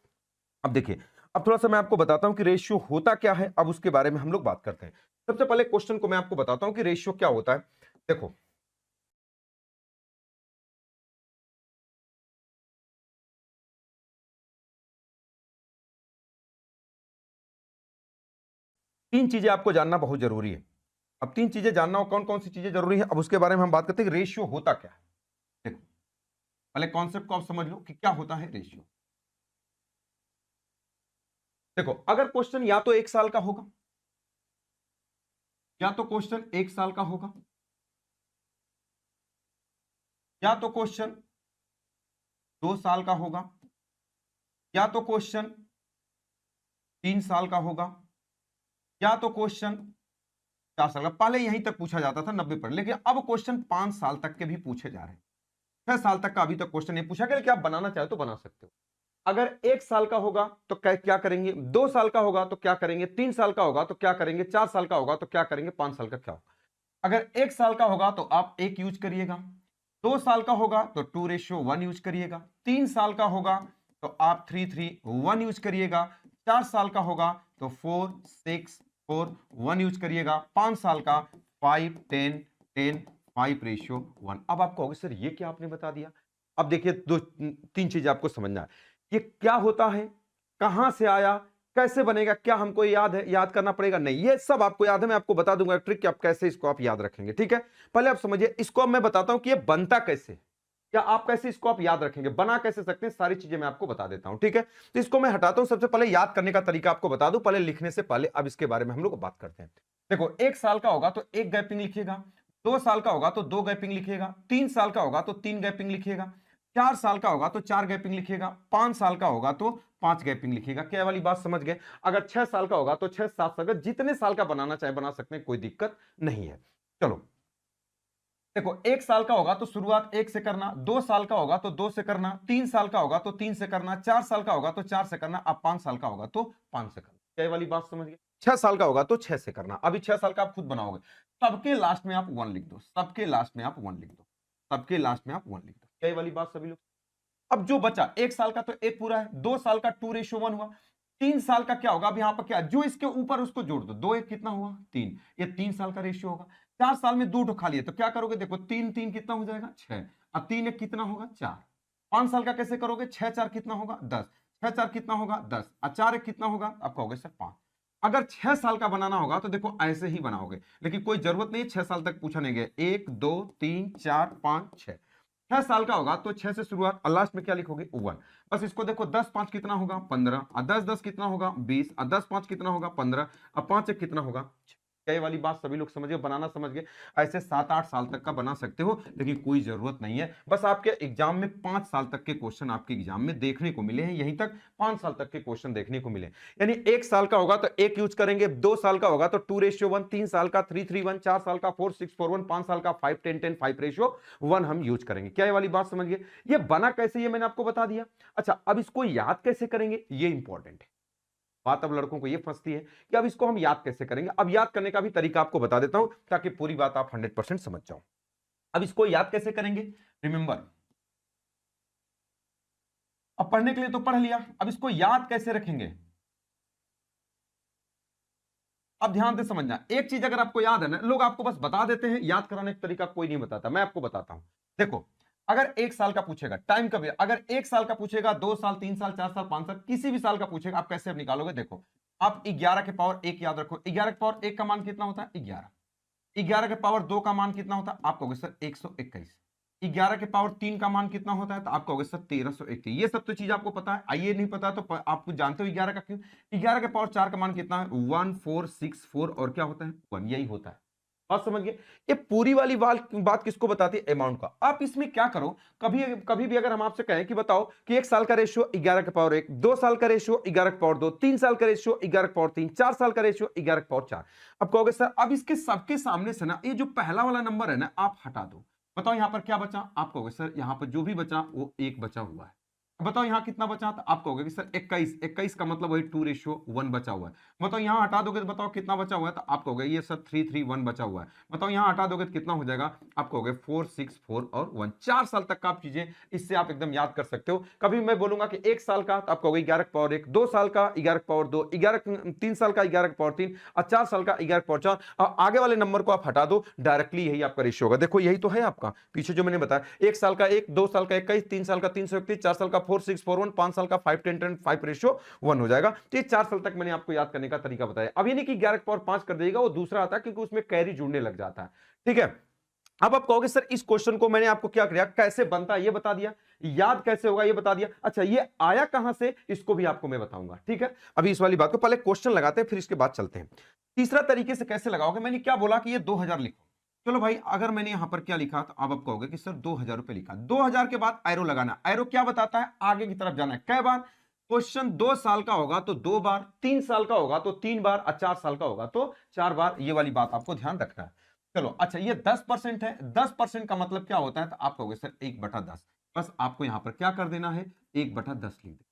अब देखिए, अब थोड़ा सा मैं आपको बताता हूं कि रेशियो होता क्या है, अब उसके बारे में हम लोग बात करते हैं। सबसे पहले क्वेश्चन को मैं आपको बताता हूं कि रेशियो क्या होता है। देखो, तीन चीजें आपको जानना बहुत जरूरी है। अब तीन चीजें जानना हो, कौन कौन सी चीजें जरूरी है, अब उसके बारे में हम बात करते हैं कि रेशियो होता क्या है। देखो, पहले कॉन्सेप्ट को आप समझ लो कि क्या होता है रेशियो। देखो, अगर क्वेश्चन या तो 1 साल का होगा, या तो क्वेश्चन 1 साल का होगा, या तो क्वेश्चन 2 साल का होगा, या तो क्वेश्चन 3 साल का होगा, या तो क्वेश्चन 4 साल का। पहले यहीं तक पूछा जाता था 90 पर, लेकिन अब क्वेश्चन 5 साल तक के भी पूछे जा रहे हैं। 6 साल तक का अभी तक क्वेश्चन नहीं पूछा गया, लेकिन आप बनाना चाहे तो बना सकते हो। अगर 1 साल का होगा तो क्या करेंगे, 2 साल का होगा तो क्या करेंगे, 3 साल का होगा तो क्या करेंगे, 4 साल का होगा तो क्या करेंगे, 5 साल का क्या होगा। अगर 1 साल का होगा तो आप 1 यूज करिएगा, 2 साल का होगा तो 2:1 यूज करिएगा, 3 साल का होगा तो आप 3:3:1 यूज करिएगा, 4 साल का होगा तो 4:6:4:1 यूज करिएगा, 5 साल का 5:10:10:5:1। अब आप कहोगे सर ये क्या आपने बता दिया। अब देखिए, दो तीन चीजें आपको समझना है, ये क्या होता है, कहां से आया, कैसे बनेगा, क्या हमको याद है, याद करना पड़ेगा, नहीं, ये सब आपको याद है। मैं आपको बता दूंगा ट्रिक कि आप कैसे इसको आप याद रखेंगे, ठीक है। पहले आप समझिए इसको, अब मैं बताता हूं कि ये बनता कैसे, या आप कैसे इसको आप याद रखेंगे, बना कैसे सकते हैं, सारी चीजें मैं आपको बता देता हूं, ठीक है। तो इसको मैं हटाता हूं, सबसे पहले याद करने का तरीका आपको बता दूं, पहले लिखने से पहले अब इसके बारे में हम लोग बात करते हैं। देखो, 1 साल का होगा तो 1 गैपिंग लिखिएगा, 2 साल का होगा तो 2 गैपिंग लिखिएगा, 3 साल का होगा तो 3 गैपिंग लिखिएगा, 4 साल का होगा तो 4 गैपिंग लिखिएगा, 5 साल का होगा तो 5 गैपिंग लिखिएगा। क्या वाली बात समझ गए। अगर 6 साल का होगा तो 6, 7 साल का, जितने साल का बनाना चाहे बना सकते हैं, कोई दिक्कत नहीं है। चलो देखो, 1 साल का होगा तो शुरुआत 1 से करना, 2 साल का होगा तो 2 से करना, 3 साल का होगा तो 3 से करना, 4 साल का होगा तो 4 से करना, अब 5 साल का होगा तो 5 से करना। क्या वाली बात समझ गए। 6 साल का होगा तो 6 से करना, अभी 6 साल का आप खुद बनाओगे। सबके लास्ट में आप 1 लिख दो, सबके लास्ट में आप 1 लिख दो, सबके लास्ट में आप 1 लिख दो। क्या वाली बात सभी लोग। अब जो बचा 1 साल का तो 1 पूरा है, 2 साल का 2:1 हुआ, 3 साल का क्या होगा, अब यहां पर क्या जो इसके ऊपर उसको जोड़ दो, 2 1 कितना हुआ 3, ये 3 साल का रेशियो होगा। 4 साल में 2 उठो खाली है तो क्या करोगे, देखो 3 3 कितना हो जाएगा 6, अब 3 1 कितना होगा 4। 5 साल का कैसे करोगे, 6 4 कितना होगा 10, 6 4 कितना होगा 10, और 4 1 कितना होगा, आप कहोगे सर 5। अगर 6 साल का बनाना होगा तो देखो ऐसे ही बनाओगे, लेकिन कोई जरूरत नहीं है 6 साल तक पूछा नहीं गया, 1 2 3 4 5 6। 6 साल का होगा तो 6 से शुरुआत और लास्ट में क्या लिखोगे 1। बस इसको देखो, 10 5 कितना होगा 15, और 10 10 कितना होगा 20, और 10 5 कितना होगा 15, और 5 1 कितना होगा 6। क्या ये वाली बात सभी लोग समझ गए, बनाना समझ गए। ऐसे 7 8 साल तक का बना सकते हो, लेकिन कोई जरूरत नहीं है। बस आपके एग्जाम में 5 साल तक के क्वेश्चन आपके एग्जाम में देखने को मिले हैं, यहीं तक 5 साल तक के क्वेश्चन देखने को मिले। यानी 1 साल का होगा तो 1 यूज करेंगे, 2 साल का होगा तो 2:1, 3 साल का 3:3:1, 4 साल का 4:6:4:1, 5 साल का 5:10:10:5:1 हम यूज करेंगे। क्या ये वाली बात समझ गए। ये बना कैसे, ये मैंने आपको बता दिया। अच्छा, अब इसको याद कैसे करेंगे, ये इंपॉर्टेंट है बात। अब लड़कों को ये फंसती है कि अब इसको हम याद कैसे करेंगे। अब याद करने का भी तरीका आपको बता देता हूं, ताकि पूरी बात आप 100% समझ जाओ। अब इसको याद कैसे करेंगे, रिमेंबर, अब पढ़ने के लिए तो पढ़ लिया, अब इसको याद कैसे रखेंगे। अब ध्यान से समझना, एक चीज अगर आपको याद है ना, लोग आपको बस बता देते हैं, याद कराने का तरीका कोई नहीं बताता, मैं आपको बताता हूं। देखो, अगर 1 साल का पूछेगा टाइम कब, अगर 1 साल का पूछेगा, 2 साल 3 साल 4 साल 5 साल किसी भी साल का पूछेगा, आप कैसे अब निकालोगे। देखो, आप 11 के पावर 1 याद रखो, 11 के पावर 1 का मान कितना होता है 11, 11 के पावर 2 का मान कितना होता है, आप कहोगे सर 121, 11 के पावर 3 का मान कितना होता है, तो आप कहोगे सर 1321। ये सब तो चीज आपको पता है, आइए नहीं पता तो आप जानते हो 11 का क्यों। 11 के पावर 4 का मान कितना है 1464, और क्या होता है 1, यही होता है। बात समझ गए। ये पूरी वाली बात किसको बताती है, अमाउंट का। आप इसमें क्या करो, कभी कभी भी अगर हम आपसे कहें कि बताओ कि 1 साल का रेशियो 11 के पावर 1, 2 साल का रेशियो 11 के पावर 2, 3 साल का रेशियो 11 के पावर 3, 4 साल का रेशियो 11 के पावर 4। अब कहोगे सर अब इसके सबके सामने से ना ये जो पहला वाला नंबर है ना आप हटा दो, बताओ यहां पर क्या बचा, आप कहोगे सर यहां पर जो भी बचा वो 1 बचा हुआ है। बताओ यहाँ कितना बचा, तो आप कहोगे कि सर 21, 21 का मतलब वही 2:1 बचा हुआ है। बताओ यहाँ हटा दोगे तो बताओ कितना बचा हुआ है, तो आप कहोगे ये सर 3:1 बचा हुआ है। बताओ यहाँ हटा दोगे तो कितना हो जाएगा, आप कहोगे 4, 6, 4 और 1। 4 साल तक का आप चीजें इससे आप एकदम याद कर सकते हो। कभी मैं बोलूंगा कि 1 साल का, तो आप कहोगे 11 की पावर 1, 2 साल का 11 की पावर 2, 3 साल का 11 की पावर 3 और 4 साल का 11 की पावर 4। और आगे वाले नंबर को आप हटा दो, डायरेक्टली यही आपका रेशियो होगा। देखो यही तो है आपका पीछे जो मैंने बताया, 1 साल का 1, 2 साल का 21, 3 साल का 331, 4 साल का 4, 6, 4, 1, 5 साल का 5, 10, 10, 5:1 हो जाएगा। तो ये 4 साल तक मैंने आपको याद करने का तरीका बताया। अब ये नहीं कि 11 की पावर 5 कर देगा, वो दूसरा आता है क्योंकि उसमें कैरी जुड़ने लग जाता है। ठीक है, अब आप कहोगे सर इस क्वेश्चन को मैंने आपको क्या किया, कैसे बनता है ये बता दिया, याद कैसे होगा ये बता दिया। अच्छा ये आया कहां से, इसको भी आपको मैं बताऊंगा। ठीक है, अभी इस वाली बात को पहले क्वेश्चन लगाते हैं, फिर इसके बाद चलते हैं। तीसरा तरीके से कैसे लगाओगे, मैंने क्या बोला कि ये 2000 लिखो। चलो भाई, अगर मैंने यहां पर क्या लिखा, तो अब आप कहोगे कि सर 2000 रुपए लिखा, 2000 के बाद एरो लगाना। एरो क्या बताता है, आगे की तरफ जाना है। कै बार, क्वेश्चन 2 साल का होगा तो 2 बार, 3 साल का होगा तो 3 बार और 4 साल का होगा तो 4 बार। ये वाली बात आपको ध्यान रखना है। चलो अच्छा, ये 10% है। 10% का मतलब क्या होता है, तो आप कहोगे सर 1/10। बस आपको यहां पर क्या कर देना है, 1/10 लिख दे।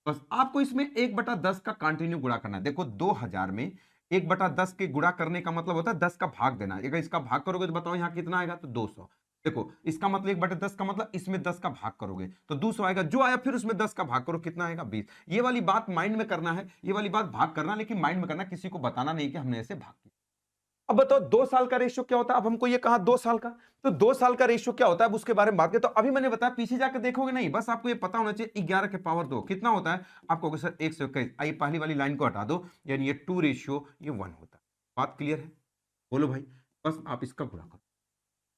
बस आपको इसमें 1/10 का कंटिन्यू गुणा करना है। देखो 2000 में 1/10 के गुणा करने का मतलब होता है 10 का भाग देना। अगर इसका भाग करोगे तो बताओ यहाँ कितना आएगा, तो 200। देखो इसका मतलब 1/10 का मतलब इसमें 10 का भाग करोगे तो 200 आएगा। जो आया फिर उसमें 10 का भाग करो, कितना आएगा, 20। ये वाली बात माइंड में करना है, ये वाली बात भाग करना, लेकिन माइंड में करना, किसी को बताना नहीं कि हमने ऐसे भाग किया। अब बताओ 2 साल का रेशियो क्या होता है। अब हमको ये कहा 2 साल का, तो 2 साल का रेशियो क्या होता है, अब उसके बारे में बात करें। तो अभी मैंने बताया, पीछे जाकर देखोगे नहीं, बस आपको ये पता होना चाहिए 11 की पावर 2 कितना होता है। आप कहोगे सर 121। आइए पहली वाली लाइन को हटा दो, यानी ये 2:1 होता है। बात क्लियर है, बोलो भाई। बस आप इसका गुणा करो,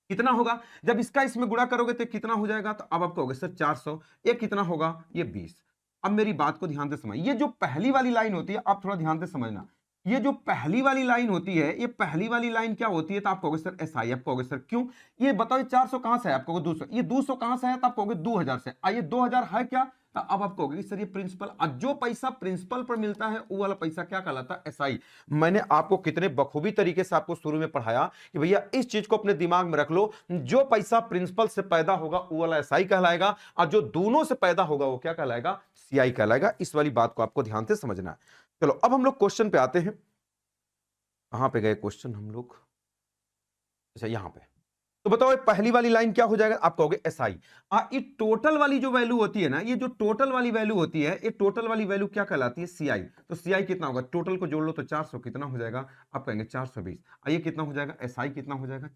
कितना होगा, जब इसका इसमें गुणा करोगे तो कितना हो जाएगा, तो अब आप कहोगे सर 400। ये कितना होगा, ये 20। अब मेरी बात को ध्यान से समझ, ये जो पहली वाली लाइन होती है, आप थोड़ा ध्यान से समझना। ये जो पहली वाली लाइन होती है, ये पहली वाली लाइन क्या होती है, तो आप कहोगे सर एसआई। आप कहोगे सर क्यों, ये बताओ, ये 400 कहां से है, आप कहोगे 200। ये 200 कहां से है, तो आप कहोगे 2000 से। आइए 2000 है क्या, तो अब आप कहोगे सर ये प्रिंसिपल। जो पैसा प्रिंसिपल पर मिलता है वो वाला पैसा क्या कहलाता है, एसआई। मैंने आपको कितने बखूबी तरीके से आपको शुरू में पढ़ाया कि भैया इस चीज को अपने दिमाग में रख लो, जो पैसा प्रिंसिपल से पैदा होगा वो वाला एसआई कहलाएगा, और जो दोनों से पैदा होगा वो क्या कहलाएगा, सीआई कहलाएगा। इस वाली बात को आपको ध्यान से समझना है। चलो अब हम लोग क्वेश्चन पे आते हैं। कहां पे गए क्वेश्चन हम लोग, अच्छा यहां पे। तो बताओ ये पहली वाली लाइन क्या हो जाएगा, आप कहोगे एसआई। ये टोटल वाली जो वैल्यू होती है ना, ये जो टोटल वाली वैल्यू होती है, ये टोटल वाली वैल्यू क्या कहलाती है, सीआई। तो सीआई कितना होगा, टोटल को जोड़ लो तो 400 कितना हो जाएगा, आप कहेंगे 420। ये कितना हो जाएगा, एसआई कितना हो जाएगा।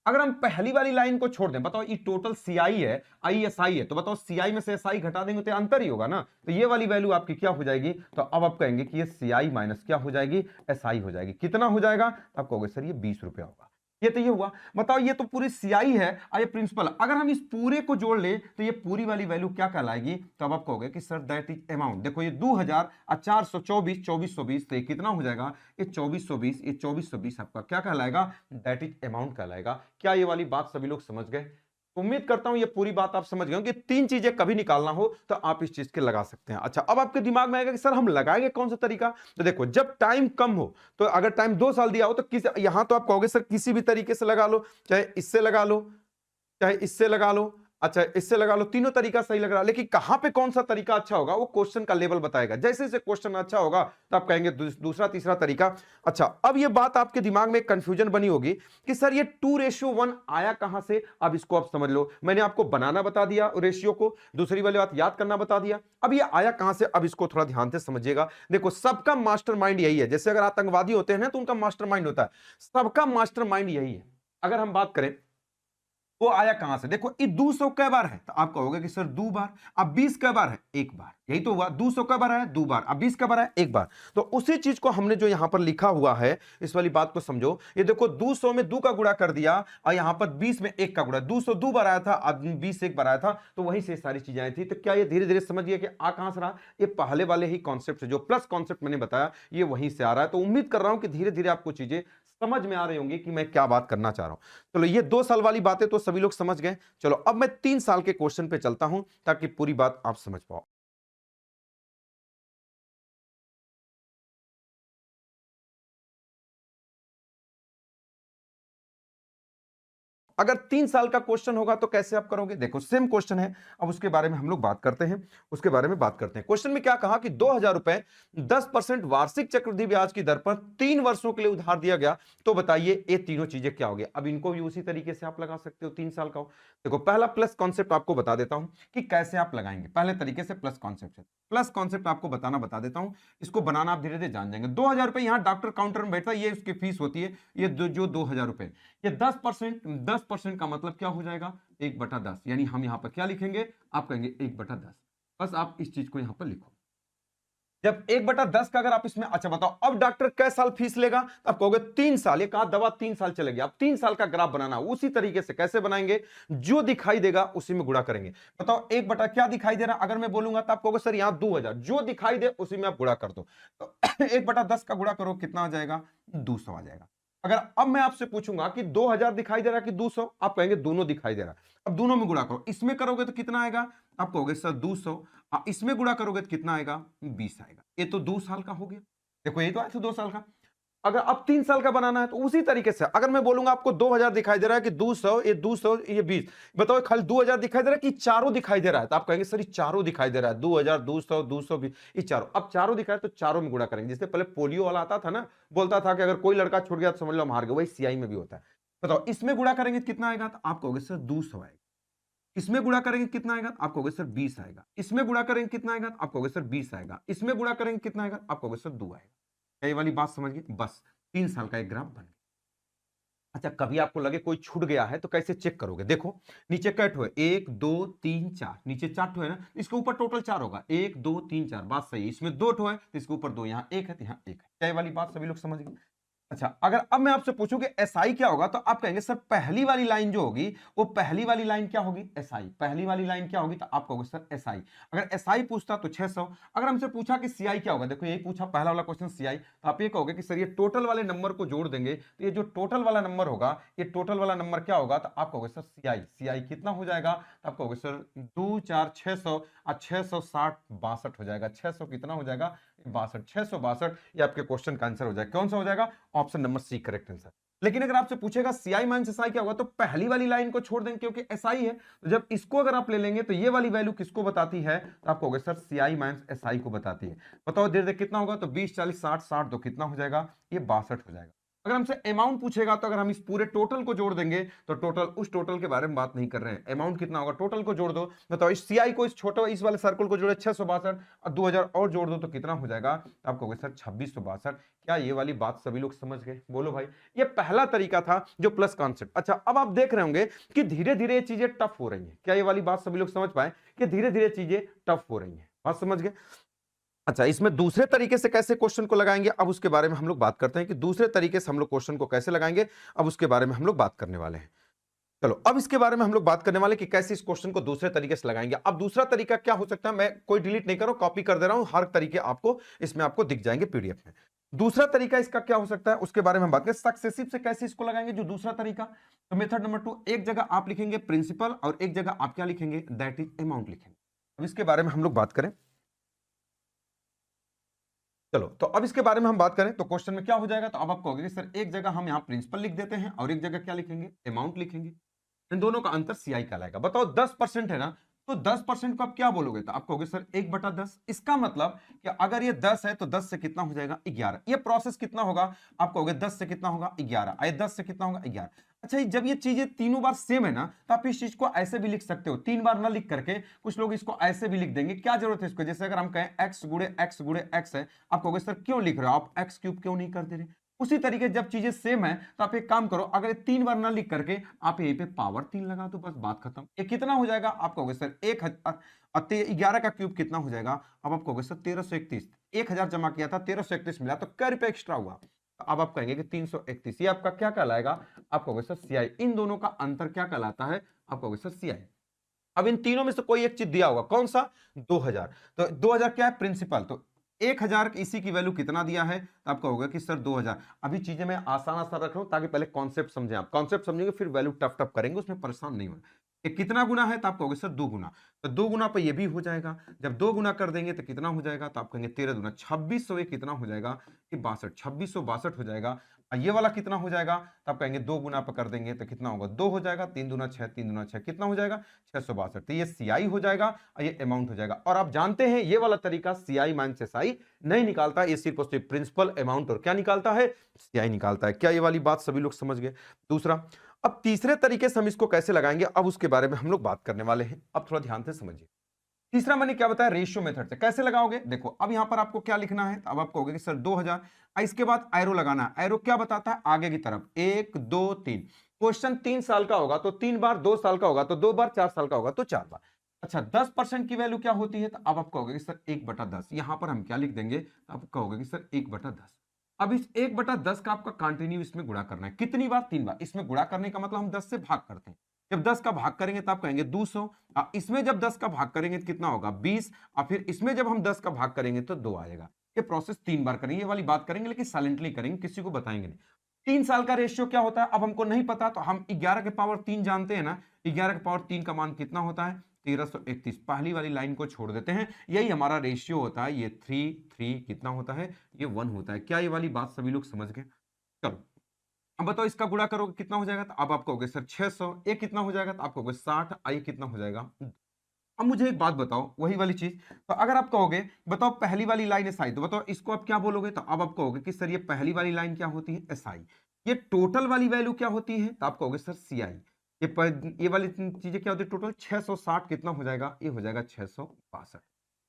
अगर हम पहली वाली लाइन को छोड़ दें, बताओ ये टोटल सीआई है, आईएसआई है, तो बताओ सीआई में से एसआई घटा देंगे तो अंतर ही होगा ना। तो ये वाली वैल्यू आपकी क्या हो जाएगी, तो अब आप कहेंगे कि ये सीआई माइनस क्या हो जाएगी, एसआई हो जाएगी। कितना हो जाएगा, आप कहोगे सर ये 20 रुपया होगा। ये तो ये हुआ। बताओ ये तो पूरी सीआई है और ये प्रिंसिपल, अगर हम इस पूरे को जोड़ ले तो ये पूरी वाली वैल्यू क्या कहलाएगी, तो अब आप कहोगे कि सर दैट इज अमाउंट। देखो ये 2000 और 424, 2420, तो ये कितना हो जाएगा, ये 2420, ये 2420 आपका क्या कहलाएगा, दैट इज अमाउंट कहलाएगा। क्या ये वाली बात सभी लोग समझ गए। उम्मीद करता हूं ये पूरी बात आप समझ गए हो कि 3 चीजें कभी निकालना हो तो आप इस चीज के लगा सकते हैं। अच्छा अब आपके दिमाग में आएगा कि सर हम लगाएंगे कौन सा तरीका, तो देखो जब टाइम कम हो, तो अगर टाइम 2 साल दिया हो तो किस यहां तो आप कहोगे सर किसी भी तरीके से लगा लो, चाहे इससे लगा लो, चाहे इससे लगा लो, अच्छा इससे लगा लो, तीनों तरीका सही लग रहा है। लेकिन कहां पे कौन सा तरीका अच्छा होगा वो क्वेश्चन का लेवल बताएगा। जैसे जैसे क्वेश्चन अच्छा होगा तो आप कहेंगे दूसरा तीसरा तरीका। अच्छा अब ये बात आपके दिमाग में कंफ्यूजन बनी होगी कि सर ये 2:1 आया कहां से। अब इसको आप समझ लो, मैंने आपको बनाना बता दिया रेशियो को, दूसरी वाली बात याद करना बता दिया। अब ये आया कहां से, अब इसको थोड़ा ध्यान से समझिएगा। देखो सबका मास्टरमाइंड यही है, जैसे अगर आतंकवादी होते हैं ना तो उनका मास्टरमाइंड होता है, सबका मास्टरमाइंड यही है। अगर हम बात करें वो आया कहां से, देखो ये 200 कै बार है, तो आप कहोगे कि सर 2 बार। अब 20 कै बार है, 1 बार। यही तो हुआ, 200 कै बार है, 2 बार। अब 20 कै बार है, 1 बार। तो उसी चीज को हमने जो यहां पर लिखा हुआ है, इस वाली बात को समझो। ये देखो 200 में 2 का गुणा कर दिया और यहां पर 20 में 1 का गुणा। 200 2 बार आया था, अब 20 1 बार आया था, तो वहीं से सारी चीजें आई थी। तो क्या ये धीरे धीरे समझ गया कि आ कहां से रहा, ये पहले वाले ही कॉन्सेप्ट जो प्लस कॉन्सेप्ट मैंने बताया ये वहीं से आ रहा है। तो उम्मीद कर रहा हूं कि धीरे धीरे आपको चीजें समझ में आ रही होंगी कि मैं क्या बात करना चाह रहा हूं। चलो ये 2 साल वाली बातें तो सभी लोग समझ गए। चलो अब मैं 3 साल के क्वेश्चन पे चलता हूं ताकि पूरी बात आप समझ पाओ। अगर 3 साल का क्वेश्चन होगा तो कैसे आप करोगे? देखो सेम क्वेश्चन है, अब उसके बारे में हम लोग बात करते हैं, उसके बारे में बात करते हैं। क्वेश्चन में क्या कहा कि 2000 रुपए 10% वार्षिक चक्रवृद्धि ब्याज की दर पर 3 वर्षों के लिए उधार दिया गया, तो बताइए ये तीनों चीजें क्या होगी? अब इनको भी उसी तरीके से आप लगा सकते हो, 3 साल का हो। देखो पहला प्लस कॉन्सेप्ट आपको बता देता हूं कि कैसे आप लगाएंगे। पहले तरीके से प्लस कॉन्सेप्ट है, प्लस कॉन्सेप्ट आपको बता देता हूं, इसको बनाना आप धीरे धीरे जान जाएंगे। 2000 रुपए यहां डॉक्टर काउंटर में बैठा, ये उसकी फीस होती है, ये जो 2000 रुपए, ये 10% का मतलब क्या हो जाएगा? 1/10, यानी हम यहां पर क्या लिखेंगे? आप कहेंगे 1/10। बस आप इस चीज को यहां पर लिखो। जब 1/10 का अगर आप इसमें, अच्छा बताओ अब डॉक्टर कै साल फीस लेगा? तो आप कहोगे 3 साल, ये कहा दवा 3 साल चलेगी। आप 3 साल का ग्राफ बनाना, उसी तरीके से कैसे बनाएंगे? जो दिखाई देगा उसी में गुणा करेंगे। बताओ 1 क्या दिखाई दे रहा? अगर मैं बोलूंगा तो आप कहोगे सर यहां 2000, जो दिखाई दे उसी में आप गुणा कर दो। तो 1/10 का गुणा करो, कितना आ जाएगा? 200 आ जाएगा। अगर अब मैं आपसे पूछूंगा कि 2000 दिखाई दे रहा कि 200, आप कहेंगे दोनों दिखाई दे रहा। अब दोनों में गुणा करो, इसमें करोगे तो कितना आएगा? आप कहोगे सर 200, इसमें गुणा करोगे तो कितना आएगा? 20 आएगा। ये तो 2 साल का हो गया। देखो ये तो आया 2 साल का। अगर अब 3 साल का बनाना है तो उसी तरीके से, अगर मैं बोलूंगा आपको 2000 दिखाई दे रहा है कि 200, ये 200, ये 20, बताओ खाली 2000 दिखाई दे रहा है कि चारों दिखाई दे रहा है? तो आप कहेंगे सर ये चारों दिखाई दे रहा है, 2000, 200, 220, ये चारों। अब चारों दिखाए तो चारों में गुणा करेंगे। जिससे पहले पोलियो वाला आता था ना, बोलता था कि अगर कोई लड़का छूट गया तो समझ लो हम हार गए, वही सीआई में भी होता है। बताओ इसमें गुणा करेंगे तो कितना आएगा? तो आप कहोगे सर 200 आएगा। इसमें गुणा करेंगे कितना आएगा? आप कहोगे सर 20 आएगा। इसमें गुणा करेंगे कितना आएगा? आप कहोगे सर 20 आएगा। इसमें गुणा करेंगे कितना आएगा? आप कहोगे सर 2 आएगा। ये वाली बात समझ गए? बस 3 साल का एक ग्राफ बन गया। अच्छा कभी आपको लगे कोई छूट गया है तो कैसे चेक करोगे? देखो नीचे कट हुए 1 2 3 4, नीचे 4 ठो है ना, इसके ऊपर टोटल 4 होगा, 1 2 3 4, बात सही है। इसमें 2 ठो है तो इसके ऊपर 2, यहाँ 1 है तो यहाँ 1 है। क्या ये वाली बात सभी लोग समझ गए? अच्छा अगर अब मैं आपसे पूछूं कि एसआई क्या होगा, तो आप कहेंगे सर पहली वाली लाइन जो होगी, वो पहली वाली लाइन क्या होगी? एसआई। पहली वाली लाइन क्या होगी? तो आप कहोगे सर एसआई। अगर एसआई पूछता तो 600। अगर हमसे पूछा कि सीआई क्या होगा, देखो यही पूछा पहला वाला क्वेश्चन सीआई, तो आप ये कहोगे कि सर ये टोटल वाले नंबर को जोड़ देंगे, तो ये जो टोटल वाला नंबर होगा, ये टोटल वाला नंबर क्या होगा? तो आप कहोगे सर सीआई। सीआई कितना हो जाएगा? तो आप कहोगे सर 2 4 600 और 660 62 हो जाएगा। 600 कितना हो जाएगा? 62, 662। ये आपके क्वेश्चन का आंसर हो जाएगा। कौन सा हो जाएगा? Option number C correct answer. लेकिन अगर आपसे पूछेगा सीआई माइनस एसआई क्या होगा, तो पहली वाली लाइन को छोड़ देंगे क्योंकि एसआई है। तो जब इसको अगर आप ले लेंगे तो ये वाली वैल्यू किसको बताती है? तो आप कहोगे सर सीआई माइनस एसआई को बताती है। बताओ धीरे धीरे कितना होगा? तो 20 40 60 60 दो कितना हो जाएगा? ये 62 हो जाएगा। अगर हमसे अमाउंट पूछेगा तो अगर हम इस पूरे टोटल को जोड़ देंगे, तो टोटल, उस टोटल के बारे में बात नहीं कर रहे हैं, अमाउंट कितना होगा टोटल को जोड़ दो। बताओ इस सीआई को, इस छोटे इस वाले सर्कल को जोड़े 662 और 2000 और जोड़ दो तो कितना हो जाएगा? आप कहोगे सर 2662। क्या ये वाली बात सभी लोग समझ गए? बोलो भाई। ये पहला तरीका था जो प्लस कॉन्सेप्ट। अच्छा अब आप देख रहे होंगे कि धीरे धीरे ये चीजें टफ हो रही हैं। क्या ये वाली बात सभी लोग समझ पाए कि धीरे धीरे चीजें टफ हो रही हैं? बात समझ गए? अच्छा इसमें दूसरे तरीके से कैसे क्वेश्चन को लगाएंगे, अब उसके बारे में हम लोग बात करते हैं कि दूसरे तरीके से हम लोग क्वेश्चन को कैसे लगाएंगे। अब उसके बारे में हम लोग बात करने वाले हैं। चलो अब इसके बारे में हम लोग बात करने वाले कि कैसे इस क्वेश्चन को दूसरे तरीके से लगाएंगे। अब दूसरा तरीका क्या हो सकता है? मैं कोई डिलीट नहीं कर रहा हूं, कॉपी कर दे रहा हूं, हर तरीके आपको इसमें आपको दिख जाएंगे पीडीएफ में। दूसरा तरीका इसका क्या हो सकता है उसके बारे में हम बात करें। सक्सेसिव से कैसे इसको लगाएंगे जो दूसरा तरीका, तो मेथड नंबर 2, एक जगह आप लिखेंगे प्रिंसिपल और एक जगह आप क्या लिखेंगे? दैट इज अमाउंट लिखेंगे। अब इसके बारे में हम लोग बात करें। चलो तो अब इसके बारे में हम बात करें तो क्वेश्चन में क्या हो जाएगा, तो अब आप कहोगे कि सर एक जगह हम यहाँ प्रिंसिपल लिख देते हैं और एक जगह क्या लिखेंगे? अमाउंट लिखेंगे। इन दोनों का अंतर सीआई कहलाएगा। बताओ 10% है ना, तो 10% को आप क्या बोलोगे? तो आप कहोगे सर 1/10। इसका मतलब कि अगर ये 10 है तो 10 से कितना हो जाएगा? 11। ये प्रोसेस कितना होगा? आप कहोगे 10 से कितना होगा? 11। ये 10 से कितना होगा? 11। अच्छा जब ये चीजें तीनों बार सेम है ना, तो आप इस चीज को ऐसे भी लिख सकते हो, 3 बार ना लिख करके। कुछ लोग इसको ऐसे भी लिख देंगे, क्या जरूरत है इसको? जैसे अगर हम कहें x गुणे x गुणे x है, आप कहोगे सर क्यों लिख रहे हो आप, x क्यूब क्यों नहीं कर दे रहे? उसी तरीके जब चीजें सेम है तो आप एक काम करो, अगर 3 बार ना लिख करके आप यहीं पे पावर 3 लगा दो, बस बात खत्म। ये कितना हो जाएगा? आप कहोगे सर 11 का क्यूब कितना हो जाएगा? अब आप कहोगे सर 1331। 1000 जमा किया था, 1331 मिला, तो कै रुपए एक्स्ट्रा हुआ? अब आप कहेंगे कि 331। ये आपका क्या कहलाएगा? आप कहोगे सर सीआई। इन दोनों का अंतर क्या कहलाता है? आप कहोगे सर सीआई। अब इन तीनों में से कोई एक चीज दिया होगा, कौन सा? 2000। तो 2000 क्या है? प्रिंसिपल। तो 1000 इसी की वैल्यू कितना दिया है? तो आप कहोगे कि सर 2000। अभी चीजें मैं आसान आसान रख रहा हूं ताकि पहले कॉन्सेप्ट समझें। आप कॉन्सेप्ट समझेंगे फिर वैल्यू टफ टफ करेंगे, उसमें परेशान नहीं होना। ये कितना गुना है? तो आप कहोगे सर 2 गुना। तो 2 गुना पे ये भी हो जाएगा। जब 2 गुना कर देंगे तो कितना हो जाएगा? तो आप कहेंगे 13 दूना 2600, ये कितना हो जाएगा? कि 62, 2662 हो जाएगा। और ये वाला कितना हो जाएगा? तो आप कहेंगे 2 गुना पे कर देंगे तो कितना होगा? 2 हो जाएगा। 3 दूना 6, 3 दूना 6, कितना हो जाएगा? 662। तो ये सीआई हो जाएगा और ये अमाउंट हो जाएगा। और आप जानते हैं ये वाला तरीका सीआई माइनस एसआई नहीं निकालता, ये सिर्फ और सिर्फ प्रिंसिपल, अमाउंट और क्या निकालता है? सीआई निकालता है। क्या ये वाली बात सभी लोग समझ गए? दूसरा, अब तीसरे तरीके से हम इसको कैसे लगाएंगे, अब उसके बारे में हम लोग बात करने वाले हैं। अब थोड़ा ध्यान से समझिए। तीसरा मैंने क्या बताया? रेशियो मेथड से कैसे लगाओगे? देखो अब यहां पर आपको क्या लिखना है? अब आप कहोगे कि सर 2000, इसके बाद एरो लगाना है। एरो क्या बताता है? आगे की तरफ 1 2 3। क्वेश्चन 3 साल का होगा तो 3 बार, 2 साल का होगा तो 2 बार, 4 साल का होगा तो 4 बार। अच्छा, 10% की वैल्यू क्या होती है? तो अब आप कहोगे कि सर 1/10। यहां पर हम क्या लिख देंगे? आप कहोगे कि सर 1/10। अब इस 1/10 का आपका कंटिन्यू इसमें गुणा करना है। कितनी बार? 3 बार। इसमें गुणा करने का मतलब हम 10 से भाग करते हैं। जब 10 का भाग करेंगे तो आप कहेंगे 200। इसमें जब 10 का भाग करेंगे तो कितना होगा? 20। और फिर इसमें जब हम 10 का भाग करेंगे तो 2 आएगा। ये प्रोसेस 3 बार करेंगे। ये वाली बात करेंगे लेकिन साइलेंटली करेंगे, किसी को बताएंगे नहीं। 3 साल का रेशियो क्या होता है? अब हमको नहीं पता तो हम 11 के पावर 3 जानते हैं ना। 11 के पावर 3 का मान कितना होता है? 1331। पहली वाली लाइन को छोड़ देते हैं, यही हमारा रेशियो होता है। ये 3 3 कितना होता है? ये 1 होता है। क्या ये वाली बात सभी लोग समझ गए? चलो अब बताओ, इसका गुणा करोगे कितना हो जाएगा? तो अब आप कहोगे सर 600। ये कितना हो जाएगा? तो आप कहोगे 60। ये कितना हो जाएगा? अब मुझे एक बात बताओ, वही वाली चीज। तो अगर आप कहोगे बताओ पहली वाली लाइन एसआई, तो बताओ इसको आप क्या बोलोगे? तो अब आप कहोगे कि सर ये पहली वाली लाइन क्या होती है? एसआई। ये टोटल वाली वैल्यू क्या होती है? तो आप कहोगे सर सीआई। ये वाली चीजें क्या होती है? टोटल 660 कितना हो जाएगा? ये हो जाएगा 662।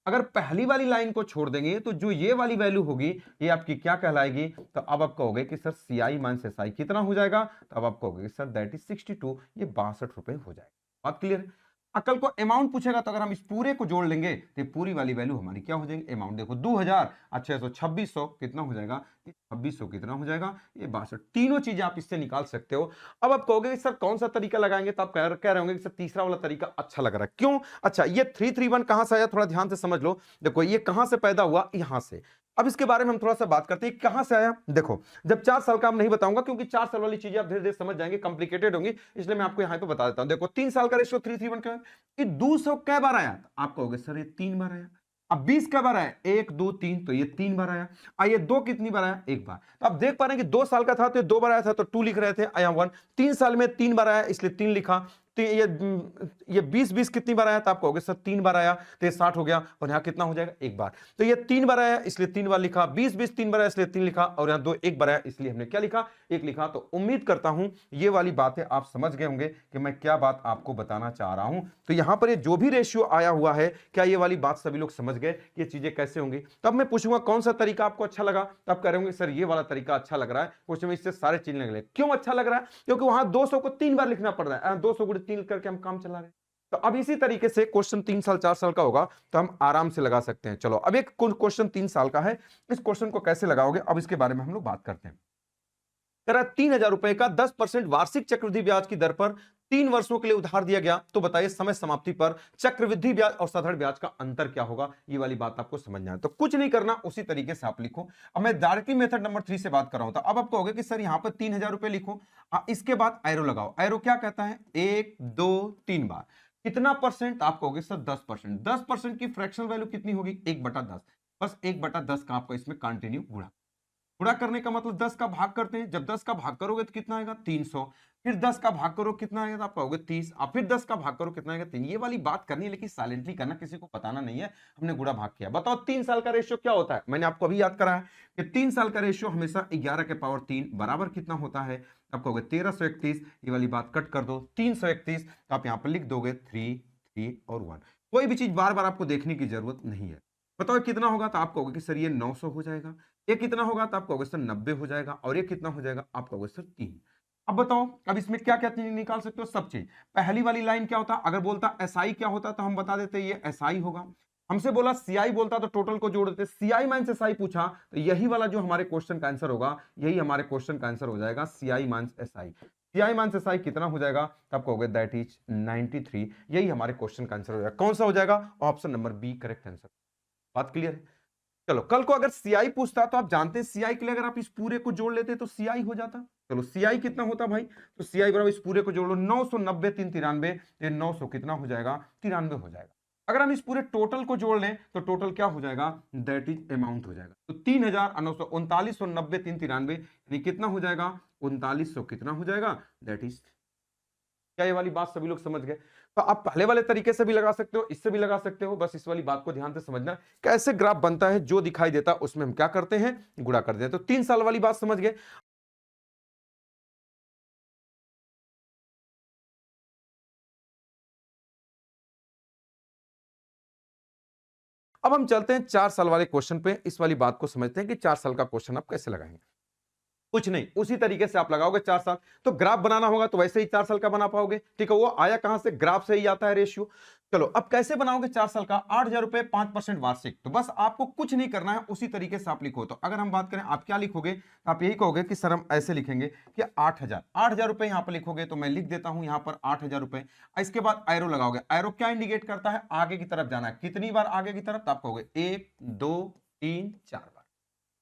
अगर पहली वाली लाइन को छोड़ देंगे तो जो ये वाली वैल्यू होगी ये आपकी क्या कहलाएगी? तो अब आप कहोगे कि सर सीआई माइनस एसआई कितना हो जाएगा? तो अब आप कहोगे सर दैट इज 62। ये 62 रुपए हो जाएगा। बात क्लियर है? अकल को अमाउंट पूछेगा तो अगर हम इस पूरे को जोड़ लेंगे तो ये पूरी वाली वैल्यू हमारी क्या हो जाएगी? अमाउंट देखो 2000, 600, 2600 कितना हो जाएगा? ये 2600 कितना हो जाएगा? ये 62। तीनों चीजें आप इससे निकाल सकते हो। अब आप कहोगे कि सर कौन सा तरीका लगाएंगे? तो आप कह रहे होंगे कि सर तीसरा वाला तरीका अच्छा लग रहा है। क्यों? अच्छा, ये 331 कहां से आया? थोड़ा ध्यान से समझ लो। देखो ये कहां से पैदा हुआ? यहां से। अब इसके बारे में हम थोड़ा सा बात करते हैं कहां से आया। देखो जब 4 साल का हम नहीं बताऊंगा क्योंकि 4 साल वाली चीजें आप धीरे धीरे समझ जाएंगे, कॉम्प्लिकेटेड होंगी, इसलिए मैं आपको यहां पे बता देता हूं। देखो 3 साल का रेशियो 331 का है। ये 200 कै बार आया? तो आप कहोगे सर ये 3 बार आया। अब 20 कै बार आया? 1 2 3, तो ये 3 बार आया। ये 2 कितनी बार आया? 1 बार। तो आप देख पा रहे हैं कि 2 साल का था तो ये 2 बार आया था तो 2 लिख रहे थे, आया 1। 3 साल में 3 बार आया इसलिए 3 लिखा। तो ये 20 कितनी बार आया? तो आप कहोगे सर 3 बार आया तो ये 60 हो गया। और यहां कितना हो जाएगा? 1 बार। तो ये 3 बार आया इसलिए 3 बार लिखा। 20 3 बार आया इसलिए 3 लिखा। और यहां 2 1 बार आया इसलिए हमने क्या लिखा? 1 लिखा। तो उम्मीद करता हूं ये वाली बातें आप समझ गए होंगे कि मैं क्या बात आपको बताना चाह रहा हूं। तो यहां पर ये जो भी रेशियो आया हुआ है, क्या ये वाली बात सभी लोग समझ गए कि ये चीजें कैसे होंगी? तब मैं पूछूंगा कौन सा तरीका आपको अच्छा लगा, तब कह रहे होंगे सर ये वाला तरीका अच्छा लग रहा है। क्वेश्चन में इससे सारे चीज लग रहे। क्यों अच्छा लग रहा है? क्योंकि वहां 200 को 3 बार लिखना पड़ रहा है। 200 गुणे 3 करके हम काम चला रहे हैं। तो अब इसी तरीके से क्वेश्चन 3 साल 4 साल का होगा तो हम आराम से लगा सकते हैं। चलो अब एक क्वेश्चन 3 साल का है, इस क्वेश्चन को कैसे लगाओगे अब इसके बारे में हम लोग बात करते हैं। कह रहा 3000 रुपए का 10% वार्षिक चक्रवृद्धि ब्याज की दर पर 3 वर्षों के लिए उधार दिया गया, तो बताइए समय समाप्ति पर चक्रवृद्धि ब्याज और साधारण ब्याज का अंतर क्या होगा? ये वाली बात आपको समझना है तो कुछ नहीं करना, उसी तरीके से आप लिखो। अब मैं डायरेक्टली मेथड नंबर 3 से बात कर रहा हूं। तो अब आप कहोगे कि सर यहां पर 3000 रुपए लिखो, इसके बाद एरो लगाओ। एरो क्या कहता है? 1 2 3 बार। कितना परसेंट? आप कहोगे सर 10%। 10% की फ्रैक्शनल वैल्यू कितनी होगी? 1/10। बस 1/10 का आपको इसमें कंटिन्यू गुणा। गुणा करने का मतलब 10 का भाग करते हैं। जब 10 का भाग करोगे तो कितना आएगा? 300। फिर 10 का भाग करो कितना आएगा? तो आप कहोगे 30। और फिर 10 का भाग करो कितना आएगा? 3। ये वाली बात करनी है लेकिन साइलेंटली करना, किसी को बताना नहीं है हमने गुणा भाग किया। बताओ 3 साल का रेशियो क्या होता है? मैंने आपको अभी याद कराया कि 3 साल का रेशियो हमेशा 11 के पावर 3 बराबर कितना होता है? आप कहोगे 1331। ये वाली बात कट कर दो, 331 तो आप यहां पर लिख दोगे 3 3 और 1। कोई भी चीज बार बार आपको देखने की जरूरत नहीं है। बताओ कितना होगा? तो आप कहोगे कि सर ये 900 हो जाएगा। ये कितना होगा? तो आप कहोगे सर 90 हो जाएगा। और ये कितना हो जाएगा? आप कहोगे सर 3। अब बताओ अब इसमें क्या क्या चीज निकाल सकते हो? सब चीज। पहली वाली लाइन क्या होता? अगर बोलता एसआई क्या होता तो हम बता देते ये एसआई होगा। हमसे बोला सीआई बोलता तो टोटल को जोड़ देते। सीआई माइनस एसआई पूछा तो यही वाला जो हमारे क्वेश्चन का आंसर होगा, यही हमारे क्वेश्चन का आंसर हो जाएगा, CI minus SI. CI minus SI कितना हो जाएगा? तब कहोगे दैट इज 93। यही हमारे क्वेश्चन का आंसर हो जाएगा। कौन सा हो जाएगा? Option number B correct answer. बात क्लियर है? चलो कल को अगर सीआई पूछता तो आप जानते हैं सीआई के लिए अगर आप इस पूरे को जोड़ लेते तो सीआई हो जाता। चलो सीआई कितना होता भाई, तो सीआई बराबर इस पूरे को जोड़ लो 990 3 93, ये 900 कितना हो जाएगा 93 हो जाएगा। अगर हम इस पूरे टोटल को जोड़ लें तो टोटल क्या हो जाएगा, दैट इज अमाउंट हो जाएगा। तो 3990 3 93 यानी कितना हो जाएगा 3900 कितना हो जाएगा, दैट इज। क्या ये वाली बात सभी लोग समझ गए? तो आप पहले वाले तरीके से भी लगा सकते हो, इससे भी लगा सकते हो, बस इस वाली बात को ध्यान से समझना कैसे ग्राफ बनता है। जो दिखाई देता है उसमें हम क्या करते हैं, गुणा कर देते हैं। तो 3 साल वाली बात समझ गए। अब हम चलते हैं 4 साल वाले क्वेश्चन पे, इस वाली बात को समझते हैं कि 4 साल का क्वेश्चन आप कैसे लगाएंगे। कुछ नहीं, उसी तरीके से आप लगाओगे 4 साल। तो ग्राफ बनाना होगा तो वैसे ही 4 साल का बना पाओगे, ठीक है। वो आया कहां से, ग्राफ से ही आता है रेशियो। चलो अब कैसे बनाओगे 4 साल का, 8,000 रुपए 5% वार्षिक। तो बस आपको कुछ नहीं करना है, उसी तरीके से आप लिखो। तो अगर हम बात करें आप क्या लिखोगे, आप यही कहोगे कि सर हम ऐसे लिखेंगे कि 8,000 यहां पर लिखोगे। तो मैं लिख देता हूं यहां पर 8,000 रुपए। इसके बाद एरो लगाओगे। एरो क्या इंडिकेट करता है, आगे की तरफ जाना है। कितनी बार आगे की तरफ, तो आप कहोगे 1 2 3 4 बार।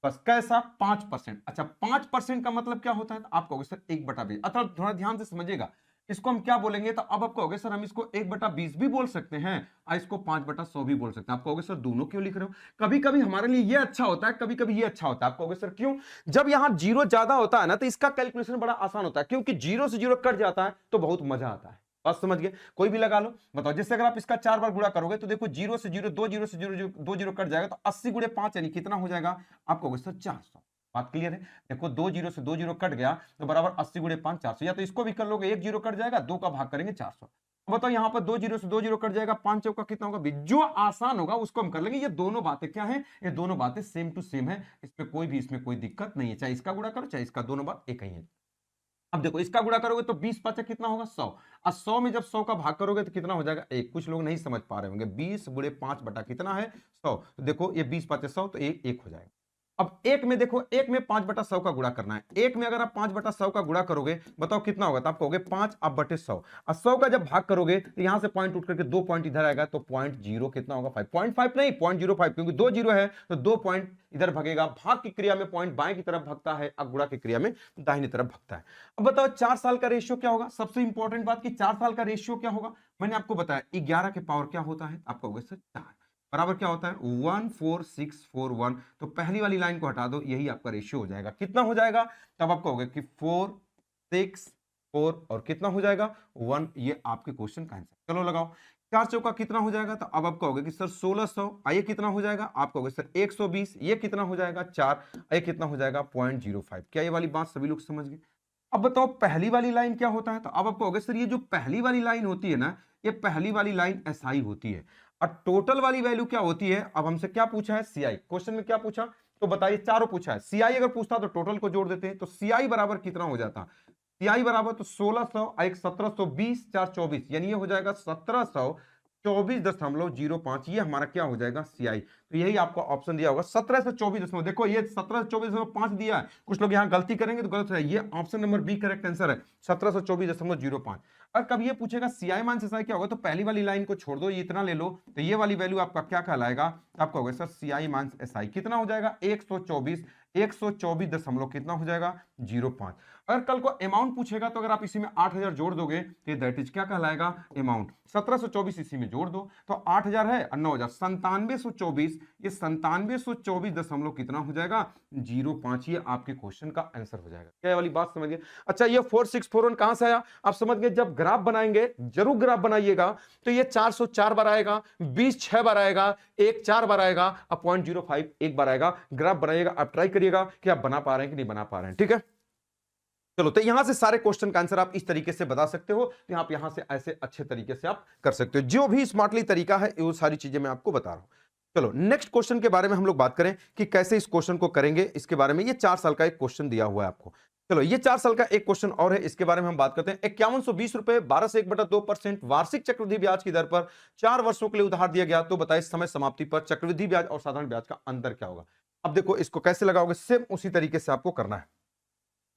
बस कैसा, 5%। अच्छा 5% का मतलब क्या होता है, तो आप कहोगे सर 1/20। अच्छा थोड़ा ध्यान से समझिएगा, इसको हम क्या बोलेंगे, तो अब आप कहोगे सर हम इसको 1/20 भी बोल सकते हैं और इसको 5/100 भी बोल सकते हैं। आप कहोगे सर दोनों क्यों लिख रहे हो, कभी कभी हमारे लिए ये अच्छा होता है, कभी कभी ये अच्छा होता है। आप कहोगे सर क्यों, जब यहां जीरो ज्यादा होता है ना तो इसका कैलकुलेशन बड़ा आसान होता है, क्योंकि जीरो से जीरो कट जाता है तो बहुत मजा आता है। बस समझ गए, कोई भी लगा लो। बताओ जैसे अगर आप इसका 4 बार गुणा करोगे तो देखो जीरो से जीरो, दो जीरो से जीरो, दो जीरो कट जाएगा, तो 80 गुणे 5 यानी कितना हो जाएगा, आप कहोगे सर 400। बात क्लियर है। देखो दो जीरो से दो जीरो कट गया तो बराबर 80 गुणे 5 400। या तो इसको भी कर लोगे, एक जीरो कट जाएगा, दो का भाग करेंगे 400। बताओ यहाँ पर दो जीरो से दो जीरो कट जाएगा, 5 चौका कितना होगा, जो आसान होगा उसको हम कर लेंगे। ये दोनों बातें क्या है, ये दोनों बातें सेम टू सेम है, इसमें कोई भी इसमें कोई दिक्कत नहीं है। चाहे इसका गुणा करो चाहे इसका, दोनों बात एक ही है। अब देखो इसका गुणा करोगे तो 20 5 कितना होगा 100। और 100 में जब 100 का भाग करोगे तो कितना हो जाएगा 1। कुछ लोग नहीं समझ पा रहे होंगे, 20 गुणे 5 बटा कितना है 100। तो देखो ये 20 5 100, तो एक एक हो जाएगा। अब एक में देखो, एक में 5/100 का गुणा करना है। एक में अगर आप 5/100 का गुणा करोगे बताओ कितना होगा, तो आप कहोगे 5 अब बटे 100। और 100 का जब भाग करोगे तो यहां से पॉइंट उठ करके 2 पॉइंट इधर आएगा, तो पॉइंट जीरो कितना होगा 5, 0.5 नहीं 0.05, क्योंकि दो जीरो है तो 2 पॉइंट इधर भगेगा। भाग की क्रिया में पॉइंट बाएं की तरफ भगता है, अब गुणा की क्रिया में दाहिनी तरफ भगता है। अब बताओ 4 साल का रेशियो क्या होगा, सबसे इंपॉर्टेंट बात कि 4 साल का रेशियो क्या होगा। मैंने आपको बताया 11 के पावर क्या होता है, आप कहोगे सर 4 बराबर क्या होता है 14641। तो पहली वाली लाइन को हटा दो, यही आपका रेशियो हो जाएगा। कितना हो जाएगा, तब आप कहोगे कि 4 6 4 और कितना हो जाएगा 1। ये आपके क्वेश्चन का आंसर। चलो लगाओ, 4 चौका कितना हो जाएगा, तो अब आप कहोगे कि सर 1600। ये कितना हो जाएगा, आप कहोगे सर 120। ये कितना हो जाएगा 4। ये कितना हो जाएगा 0.05। क्या ये वाली बात सभी लोग समझ गए? अब बताओ पहली वाली लाइन क्या होता है, तो अब आप कहोगे सर ये जो पहली वाली लाइन होती है ना, ये पहली वाली लाइन एसआई होती है। और टोटल वाली वैल्यू क्या होती है, अब हमसे क्या पूछा है सीआई, क्वेश्चन में क्या पूछा, तो बताइए चारों पूछा है। सीआई अगर पूछता तो टोटल को जोड़ देते हैं, तो सीआई बराबर कितना हो जाता, सीआई बराबर तो 1600 एक 1720 4 24, यानी ये हो जाएगा 1724.05। ये हमारा क्या हो जाएगा सीआई। तो यही आपको ऑप्शन दिया होगा 17 से 24 दशमलव। देखो ये 17 से 24.5 दिया है, कुछ लोग यहां गलती करेंगे तो गलत है। ये option number B correct answer है 1724.05। और कब ये पूछेगा सीआई मान एसआई क्या होगा, तो पहली वाली लाइन को छोड़ दो, ये इतना ले लो, तो ये वाली वैल्यू आपका क्या कहलाएगा, आप कहोगे सर सीआई मान एसआई कितना हो जाएगा 124 दशमलव कितना हो जाएगा 05। अगर कल को अमाउंट पूछेगा तो अगर आप इसी में 8,000 जोड़ दोगे तो दैट इज क्या कहलाएगा अमाउंट। 1724 इसी में जोड़ दो तो 8,000 है और 9,000 9724। ये 9724 दशमलव कितना हो जाएगा 05। ये आपके क्वेश्चन का आंसर हो जाएगा। क्या वाली बात समझ गए? अच्छा ये 4641 कहां से आया, आप समझ गए। जब ग्राफ बनाएंगे जरूर ग्राफ बनाइएगा, तो ये 404 बार आएगा, 20 6 बार आएगा, 1 4 बार आएगा और 0.05 एक बार आएगा। ग्राफ बनाइएगा, आप ट्राई करिएगा कि आप बना पा रहे हैं कि नहीं बना पा रहे हैं, ठीक है। चलो तो यहां से सारे क्वेश्चन का आंसर आप इस तरीके से बता सकते हो, तो आप यहां से ऐसे अच्छे तरीके से आप कर सकते हो। जो भी स्मार्टली तरीका है वो सारी चीजें मैं आपको बता रहा हूं। चलो नेक्स्ट क्वेश्चन के बारे में हम लोग बात करें कि कैसे इस क्वेश्चन को करेंगे, इसके बारे में। ये 4 साल का एक क्वेश्चन दिया हुआ है आपको। चलो ये 4 साल का एक क्वेश्चन और है, इसके बारे में हम बात करते हैं। 5120 रुपए 12 से 1/2% वार्षिक चक्रवृद्धि ब्याज की दर पर 4 वर्षों के लिए उधार दिया गया, तो बताइए समय समाप्ति पर चक्रवृद्धि ब्याज और साधारण ब्याज का अंतर क्या होगा। अब देखो इसको कैसे लगाओगे, सेम उसी तरीके से आपको करना है।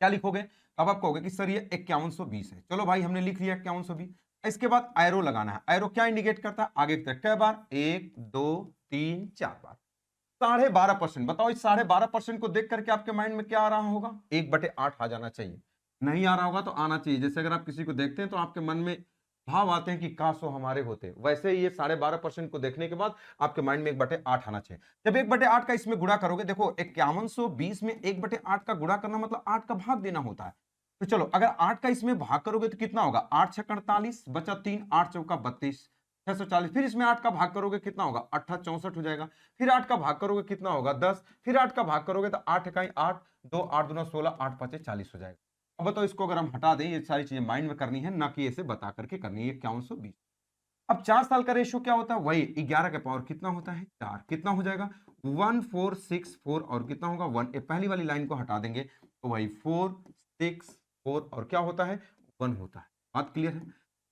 क्या लिखोगे, अब आप कहोगे कि सर ये 5120 है। चलो भाई हमने लिख लिया 5120। इसके बाद एरो लगाना है। एरो क्या इंडिकेट करता है, आगे की तरफ कै बार 1 2 3 4 बार। 12.5%। बताओ इस 12.5% को देख करके आपके माइंड में क्या आ रहा होगा? 1/8 आ जाना चाहिए। नहीं आ रहा होगा तो आना चाहिए। जैसे अगर आप किसी को देखते हैं तो आपके मन में भाव आते हैं कि काश वो हमारे होते, वैसे ही ये 12.5% को देखने के बाद आपके माइंड में 1/8 आना चाहिए। जब 1/8 का इसमें गुणा करोगे, देखो 5120 में 1/8 का गुणा करना मतलब 8 का भाग देना होता है। तो चलो अगर 8 का इसमें भाग करोगे तो कितना होगा? 8 छक 48 बचा 3, 8 चौका 32, 640। फिर इसमें 8 का भाग करोगे कितना होगा? 8 64 हो जाएगा। फिर 8 का भाग करोगे कितना होगा? 10। फिर 8 का भाग करोगे तो 8 इकाई 8, 2 8 दूना 16, 8 5 40 हो जाएगा। अब बताओ इसको अगर हम हटा दें, ये सारी चीजें माइंड में करनी है, ना कि ऐसे बता करके करनी है। 5120। अब 4 साल का रेशियो क्या होता है? वही 11 के पावर कितना होता है? 4। कितना हो जाएगा? 1464 और कितना होगा? 1। पहली वाली लाइन को हटा देंगे तो वही 464 और क्या होता है? 1 होता है। बात क्लियर है?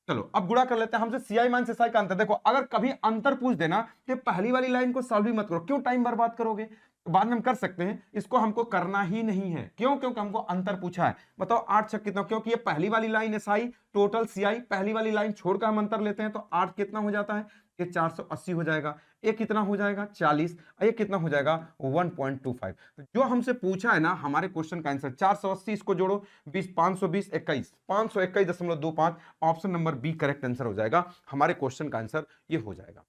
चलो अब गुणा कर लेते हैं। हमसे सीआई माइनस एसआई का अंतर। देखो अगर कभी अंतर पूछ देना तो पहली वाली लाइन को सॉल्व ही मत करो। क्यों टाइम बर्बाद करोगे? तो बाद में हम कर सकते हैं, इसको हमको करना ही नहीं है। क्यों? क्योंकि हमको अंतर पूछा है। बताओ 8 छक कितना? क्योंकि ये पहली वाली लाइन एसआई, टोटल सीआई, पहली वाली लाइन छोड़कर हम अंतर लेते हैं तो 8 कितना हो जाता है? ये 480 हो जाएगा। ये कितना हो जाएगा? 40। ये कितना हो जाएगा? 1.25। जो हमसे पूछा है ना हमारे क्वेश्चन का आंसर 480, इसको जोड़ो 20, 520, 21, 521.25। Option number B correct answer हो जाएगा। हमारे क्वेश्चन का आंसर ये हो जाएगा।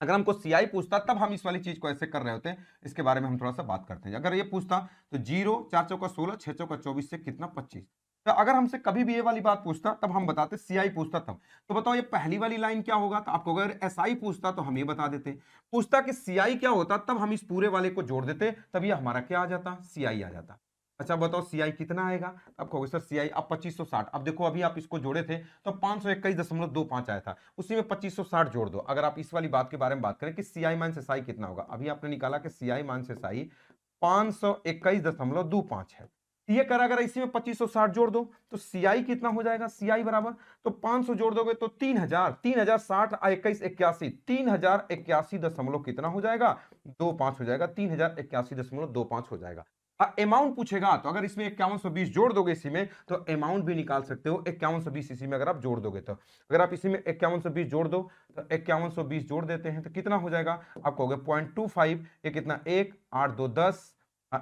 अगर हमको सीआई पूछता तब हम इस वाली चीज को ऐसे कर रहे होते हैं। इसके बारे में हम थोड़ा सा बात करते हैं। अगर ये पूछता तो 0 4 चौका 16, 6 चौका 24 से कितना? 25। तो अगर हमसे कभी भी ये वाली बात पूछता तब हम बताते, सीआई पूछता तब। तो बताओ ये पहली वाली लाइन क्या होगा? तो आपको अगर एसआई पूछता तो हम ये बता देते। पूछता कि सीआई क्या होता तब हम इस पूरे वाले को जोड़ देते, तब ये हमारा क्या आ जाता? सीआई आ जाता। अच्छा बताओ सीआई कितना आएगा? अब कहोगे सर सीआई अब 2560। अब देखो अभी आप इसको जोड़े थे तो 521.25 आया था, उसी में 2560 जोड़ दो। अगर आप इस वाली बात के बारे में बात करें कि सीआई माइनस एसआई कितना होगा, अभी आपने निकाला कि सीआई माइनस एसआई 521.25 है। ये कर अगर इसी में 2560 जोड़ दो तो सीआई कितना हो जाएगा? सीआई बराबर तो 500 जोड़ दोगे तो 3000, 3060 21 81, 3081 दशमलव कितना हो जाएगा? 25 हो जाएगा। 3081.25 हो जाएगा। अमाउंट पूछेगा तो अगर इसमें 5120 जोड़ दोगे इसी में तो अमाउंट भी निकाल सकते हो। 5120 इसी में अगर आप जोड़ दोगे तो अगर आप इसी में 5120 जोड़ दो तो 5120 जोड़ देते हैं तो कितना हो जाएगा? आप कहोगे 0.25, ये कितना? 1 8 2 10,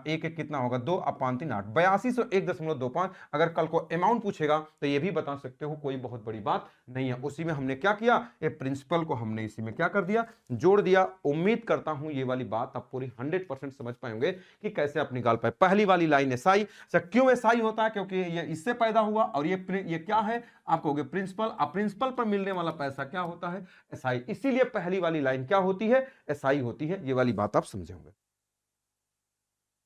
एक एक कितना होगा? 2 अब 5 3 8, 8201.25। अगर कल को अमाउंट पूछेगा तो ये भी बता सकते हो, कोई बहुत बड़ी बात नहीं है। उसी में हमने क्या किया? ये प्रिंसिपल को हमने इसी में क्या कर दिया? जोड़ दिया। उम्मीद करता हूं ये वाली बात आप पूरी 100% समझ पाएंगे कि कैसे आप निकाल पाए। पहली वाली लाइन एसआई। क्यों एसआई होता है? क्योंकि ये इससे पैदा हुआ और ये क्या है? आप कहोगे प्रिंसिपल। अब प्रिंसिपल पर मिलने वाला पैसा क्या होता है? एसआई। इसीलिए पहली वाली लाइन क्या होती है? एसआई होती है। ये वाली बात आप समझे होंगे।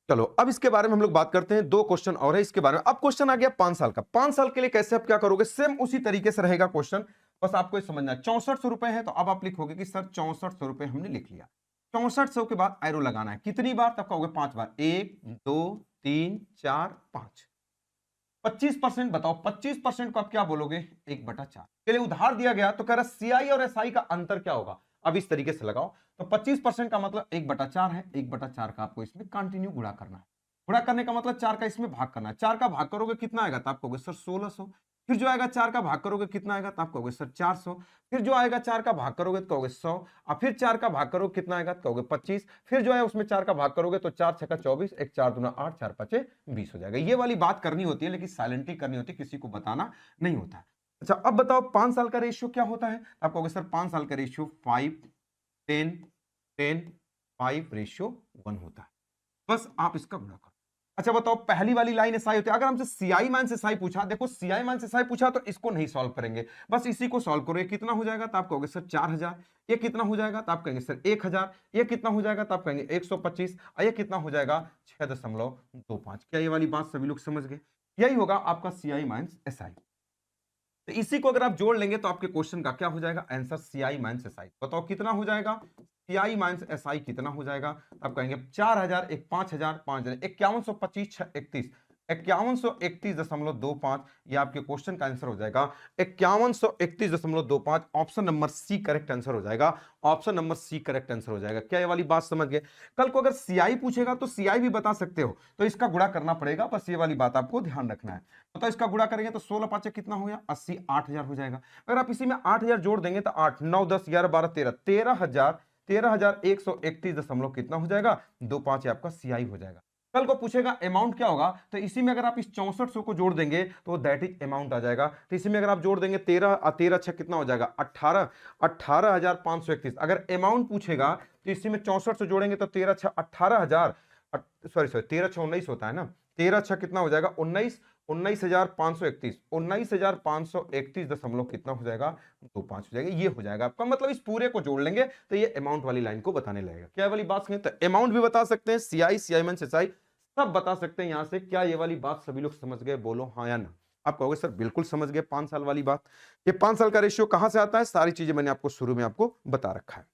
चलो अब इसके बारे में हम लोग बात करते हैं। 2 क्वेश्चन और है इसके बारे में। अब क्वेश्चन आ गया 5 साल का। 5 साल के लिए कैसे आप क्या करोगे? सेम उसी तरीके से रहेगा क्वेश्चन, बस आपको ये समझना है। 6400 रुपए है तो अब आप लिखोगे कि सर 6400 रुपए हमने लिख लिया। 6400 के बाद एरो लगाना है। कितनी बार? तब कहोगे 5 बार। 1 2 3 4 5। 25%। बताओ 25% को आप क्या बोलोगे? 1/4। चलिए उधार दिया गया तो कह रहा सीआई और एसआई का अंतर क्या होगा? अब इस तरीके से लगाओ तो 25% का मतलब 1/4 है। 1/4 का आपको इसमें कंटिन्यू गुणा करना है। गुणा करने का मतलब 4 का इसमें भाग करना है। 4 का भाग करोगे कितना आएगा? तो आप कहोगे सर 1600। फिर जो आएगा 4 का भाग करोगे कितना आएगा? तो आप कहोगे सर 400। फिर जो आएगा 4 का भाग करोगे तो कहोगे 100। और फिर 4 का भाग करोगे कितना आएगा? तो कहोगे 25। फिर जो है उसमें 4 का भाग करोगे तो 4 छक्का 24, 1 4 दूना 8, 4 5 20 हो जाएगा। ये वाली बात करनी होती है लेकिन साइलेंटली करनी होती है, किसी को बताना नहीं होता है। अच्छा अब बताओ 5 साल का रेशियो क्या होता है? आप कहोगे सर 5 साल का रेशियो 5 10 10 5:1 होता है। बस आप इसका गुणा करो। अच्छा बताओ पहली वाली लाइन एसआई होती है। अगर हमसे सीआई माइनस एसआई पूछा, देखो सीआई माइनस एसआई पूछा तो इसको नहीं सॉल्व करेंगे, बस इसी को सॉल्व करो। ये कितना हो जाएगा? तो आप कहोगे सर 4000। ये कितना हो जाएगा? तो आप कहेंगे सर 1000। ये कितना हो जाएगा? तो आप कहेंगे 125। और ये कितना हो जाएगा? 6.25। क्या ये वाली बात सभी लोग समझ गए? यही होगा आपका सीआई माइनस एसआई। तो इसी को अगर आप जोड़ लेंगे तो आपके क्वेश्चन का क्या हो जाएगा? Answer CI minus SI. बताओ कितना हो जाएगा? सीआई माइनस एसआई कितना हो जाएगा? आप कहेंगे 4000 1 5000 5000 5125 31 5131.25। ये आपके क्वेश्चन का आंसर हो जाएगा 5131.25। Option number C correct answer हो जाएगा। Option number C correct answer हो जाएगा। क्या ये वाली बात समझ गए? कल को अगर सीआई पूछेगा तो सीआई भी बता सकते हो, तो इसका गुणा करना पड़ेगा, बस ये वाली बात आपको ध्यान रखना है। तो इसका गुणा करेंगे तो 16 5 कितना हो गया? 80, 8000 हो जाएगा। अगर आप इसी में 8000 जोड़ देंगे तो 8 9 10 11 12 13 13000 13,131 दशमलव कितना हो जाएगा 25 आपका सीआई हो जाएगा। कल को पूछेगा अमाउंट क्या होगा, तो इसी में अगर आप इस 6400 को जोड़ देंगे तो दैट इज अमाउंट आ जाएगा। तो इसी में अगर आप जोड़ देंगे 13 6 कितना हो जाएगा 18,531। अगर अमाउंट पूछेगा तो इसी में 64 से जोड़ेंगे तो 13 6 18,000 सॉरी 13 6 19 होता है ना, 13 6 कितना हो जाएगा 19, 19,531 दशमलव कितना हो जाएगा 25 हो जाएगा। ये हो जाएगा आपका, मतलब इस पूरे को जोड़ लेंगे तो ये अमाउंट वाली लाइन को बताने लगेगा। क्या वाली बात कहें तो अमाउंट भी बता सकते हैं, सीआई सीआई माइनस एसआई सब बता सकते हैं यहां से। क्या ये वाली बात सभी लोग समझ गए, बोलो हाँ या ना। आप कहोगे सर बिल्कुल समझ गए 5 साल वाली बात। ये 5 साल का रेशियो कहां से आता है, सारी चीजें मैंने आपको शुरू में आपको बता रखा है।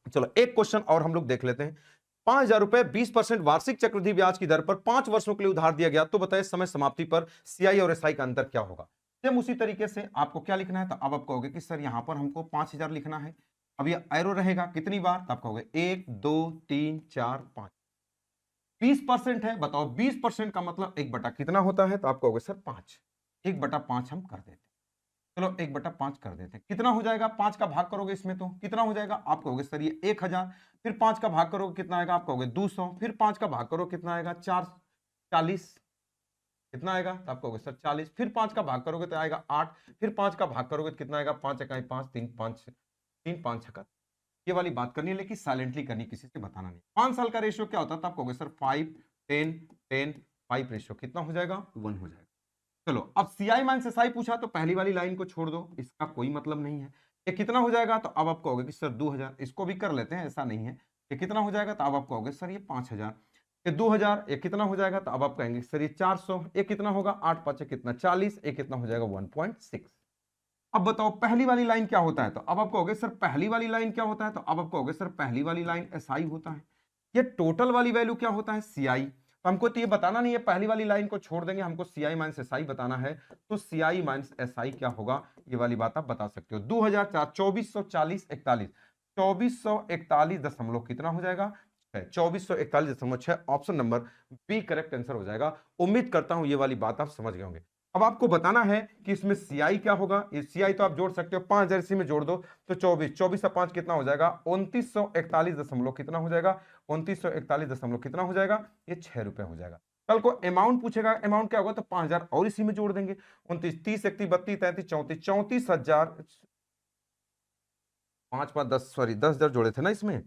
चलो एक क्वेश्चन और हम लोग देख लेते हैं। 5,000 रुपए 20% वार्षिक चक्रवृद्धि ब्याज की दर पर 5 वर्षों के लिए उधार दिया गया, तो बताइए समय समाप्ति पर सीआई और एसआई का अंतर क्या होगा। सेम उसी तरीके से आपको क्या लिखना है, तो अब आप कहोगे कि सर यहां पर हमको 5,000 लिखना है। अब ये एरो रहेगा कितनी बार, तो आप कहोगे 1 2 3 4 5। 20% है, बताओ 20% का मतलब 1 बटा कितना होता है, तो आप कहोगे सर 5। 1 बटा 5 हम कर देते हैं। चलो 1 बटा 5 कर देते हैं, कितना हो जाएगा 5 का भाग करोगे इसमें तो कितना हो जाएगा, आप कहोगे सर ये 1000, फिर 5 का भाग करोगे कितना आएगा, आप कहोगे 200, फिर 5 का भाग करो कितना आएगा 40, कितना आएगा, तो आप कहोगे सर 40, फिर 5 का भाग करोगे तो आएगा 8, फिर 5 का भाग करोगे तो कितना आएगा 5 इकाई 5 3 5 3 5 छक्का। ये वाली बात करनी है लेकिन साइलेंटली करनी, किसी से बताना नहीं। 5 साल का रेशियो क्या होता है, तो आप कहोगे सर 5 10 10 5 रेशियो कितना हो जाएगा 1 हो जाएगा। चलो अब सीआई माइनस एसआई पूछा तो पहली वाली लाइन को छोड़ दो, इसका कोई मतलब नहीं है। ये कितना हो जाएगा, तो अब आप कहोगे कि सर 2000, इसको भी कर लेते हैं, ऐसा नहीं है। ये कितना हो जाएगा, तो अब आप कहोगे सर ये 5000, ये 2000, ये कितना हो जाएगा, तो अब आप कहेंगे सर ये 400, ये कितना होगा 8 5 कितना 40, ये कितना हो जाएगा 1.6। अब बताओ पहली वाली लाइन क्या होता है, तो अब आप कहोगे सर पहली वाली लाइन क्या होता है, तो अब आप कहोगे सर पहली वाली लाइन एसआई होता है। ये टोटल वाली वैल्यू क्या होता है सीआई। तो हमको तो ये बताना नहीं है, पहली वाली लाइन को छोड़ देंगे, हमको सीआई माइनस एसआई बताना है। तो सीआई माइनस एसआई क्या होगा, ये वाली बात आप बता सकते हो। 2004 2440 41 2441 दशमलव कितना हो जाएगा 2441.6। Option number B correct answer हो जाएगा। उम्मीद करता हूं ये वाली बात आप समझ गए होंगे। अब आपको बताना है कि इसमें सीआई क्या होगा। ये सीआई तो आप जोड़ सकते हो, 5000 इसी में जोड़ दो तो 24 से 5 कितना हो जाएगा 2941 दशमलव कितना हो जाएगा 2941 दशमलव कितना हो जाएगा, ये 6 रुपए हो जाएगा। कल को अमाउंट पूछेगा, अमाउंट क्या होगा, तो 5000 और इसी में जोड़ देंगे 29 30 31 32 33 34 34,000 5 5 10 सॉरी 10,000 जोड़े थे ना इसमें,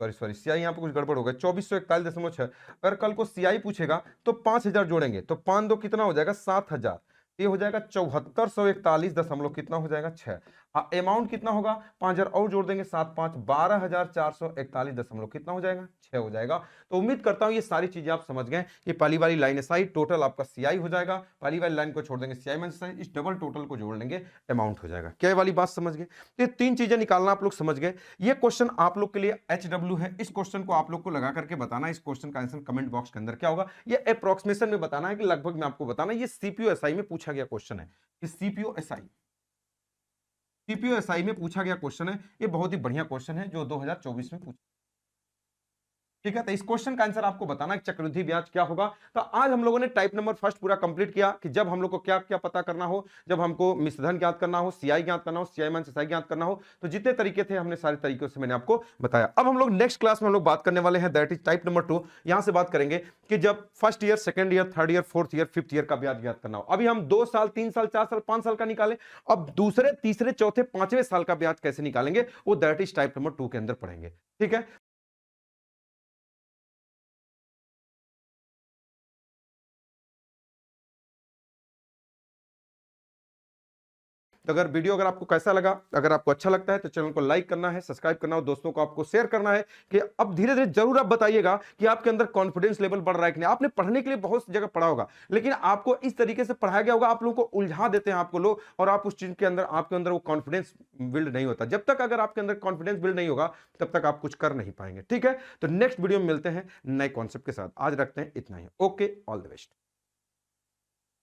सॉरी सीआई यहाँ पे कुछ गड़बड़ हो गया 2441.6। अगर कल को सीआई पूछेगा तो 5000 जोड़ेंगे तो 5 2 कितना हो जाएगा 7000, ये हो जाएगा 7441 दशमलव कितना हो जाएगा 6। अमाउंट कितना होगा 5000 और जोड़ देंगे 7 5 12,441 दशमलव कितना हो जाएगा 6 हो जाएगा। तो उम्मीद करता हूं ये सारी चीजें आप समझ गए। ये पहली वाली लाइन एसआई टोटल आपका सीआई हो जाएगा, पहली वाली लाइन को छोड़ देंगे सीआई माइनस एसआई, इस डबल टोटल को जोड़ लेंगे अमाउंट हो जाएगा। क्या वाली बात समझ गए। तो ये 3 चीजें निकालना आप लोग समझ गए। ये क्वेश्चन आप लोग के लिए HW है, इस क्वेश्चन को आप लोग को लगा करके बताना, इस क्वेश्चन का आंसर कमेंट बॉक्स के अंदर क्या होगा, ये अप्रोक्सीमेशन में बताना है कि लगभग में आपको बताना। ये सीपीयू एसआई में पूछा गया क्वेश्चन है, ये सीपीयू एसआई में पूछा गया क्वेश्चन है। ये बहुत ही बढ़िया क्वेश्चन है जो 2024 में पूछा, ठीक है। तो इस क्वेश्चन का आंसर आपको बताना है चक्रवृद्धि ब्याज क्या होगा। तो आज हम लोगों ने टाइप नंबर फर्स्ट पूरा कंप्लीट किया कि जब हम लोग को क्या क्या पता करना हो, जब हमको मिश्रधन ज्ञात करना हो, सीआई ज्ञात करना हो, सीआई माइनस एसआई ज्ञात करना हो, तो जितने तरीके थे हमने सारे तरीकों से मैंने आपको बताया। अब हम लोग नेक्स्ट क्लास में हम लोग बात करने वाले हैं, दैट इज टाइप नंबर 2। यहां से बात करेंगे कि जब first year, second year, third year, fourth year, fifth year का ब्याज ज्ञात करना हो। अभी हम 2 साल 3 साल 4 साल 5 साल का निकाले, अब दूसरे तीसरे चौथे पांचवें साल का ब्याज कैसे निकालेंगे वो दैट इज टाइप नंबर 2 के अंदर पढ़ेंगे, ठीक है। तो अगर वीडियो अगर आपको कैसा लगा, अगर आपको अच्छा लगता है तो चैनल को लाइक करना है, सब्सक्राइब करना है, दोस्तों को आपको शेयर करना है कि अब धीरे धीरे जरूर आप बताइएगा कि आपके अंदर कॉन्फिडेंस लेवल बढ़ रहा है कि नहीं। आपने पढ़ने के लिए बहुत सी जगह पढ़ा होगा लेकिन आपको इस तरीके से पढ़ाया गया होगा, आप लोगों को उलझा देते हैं आपको लोग, और आप उस चीज के अंदर आपके अंदर वो कॉन्फिडेंस बिल्ड नहीं होता। जब तक अगर आपके अंदर कॉन्फिडेंस बिल्ड नहीं होगा तब तक आप कुछ कर नहीं पाएंगे, ठीक है। तो नेक्स्ट वीडियो में मिलते हैं नए कॉन्सेप्ट के साथ। आज रखते हैं इतना ही, ओके, ऑल द बेस्ट।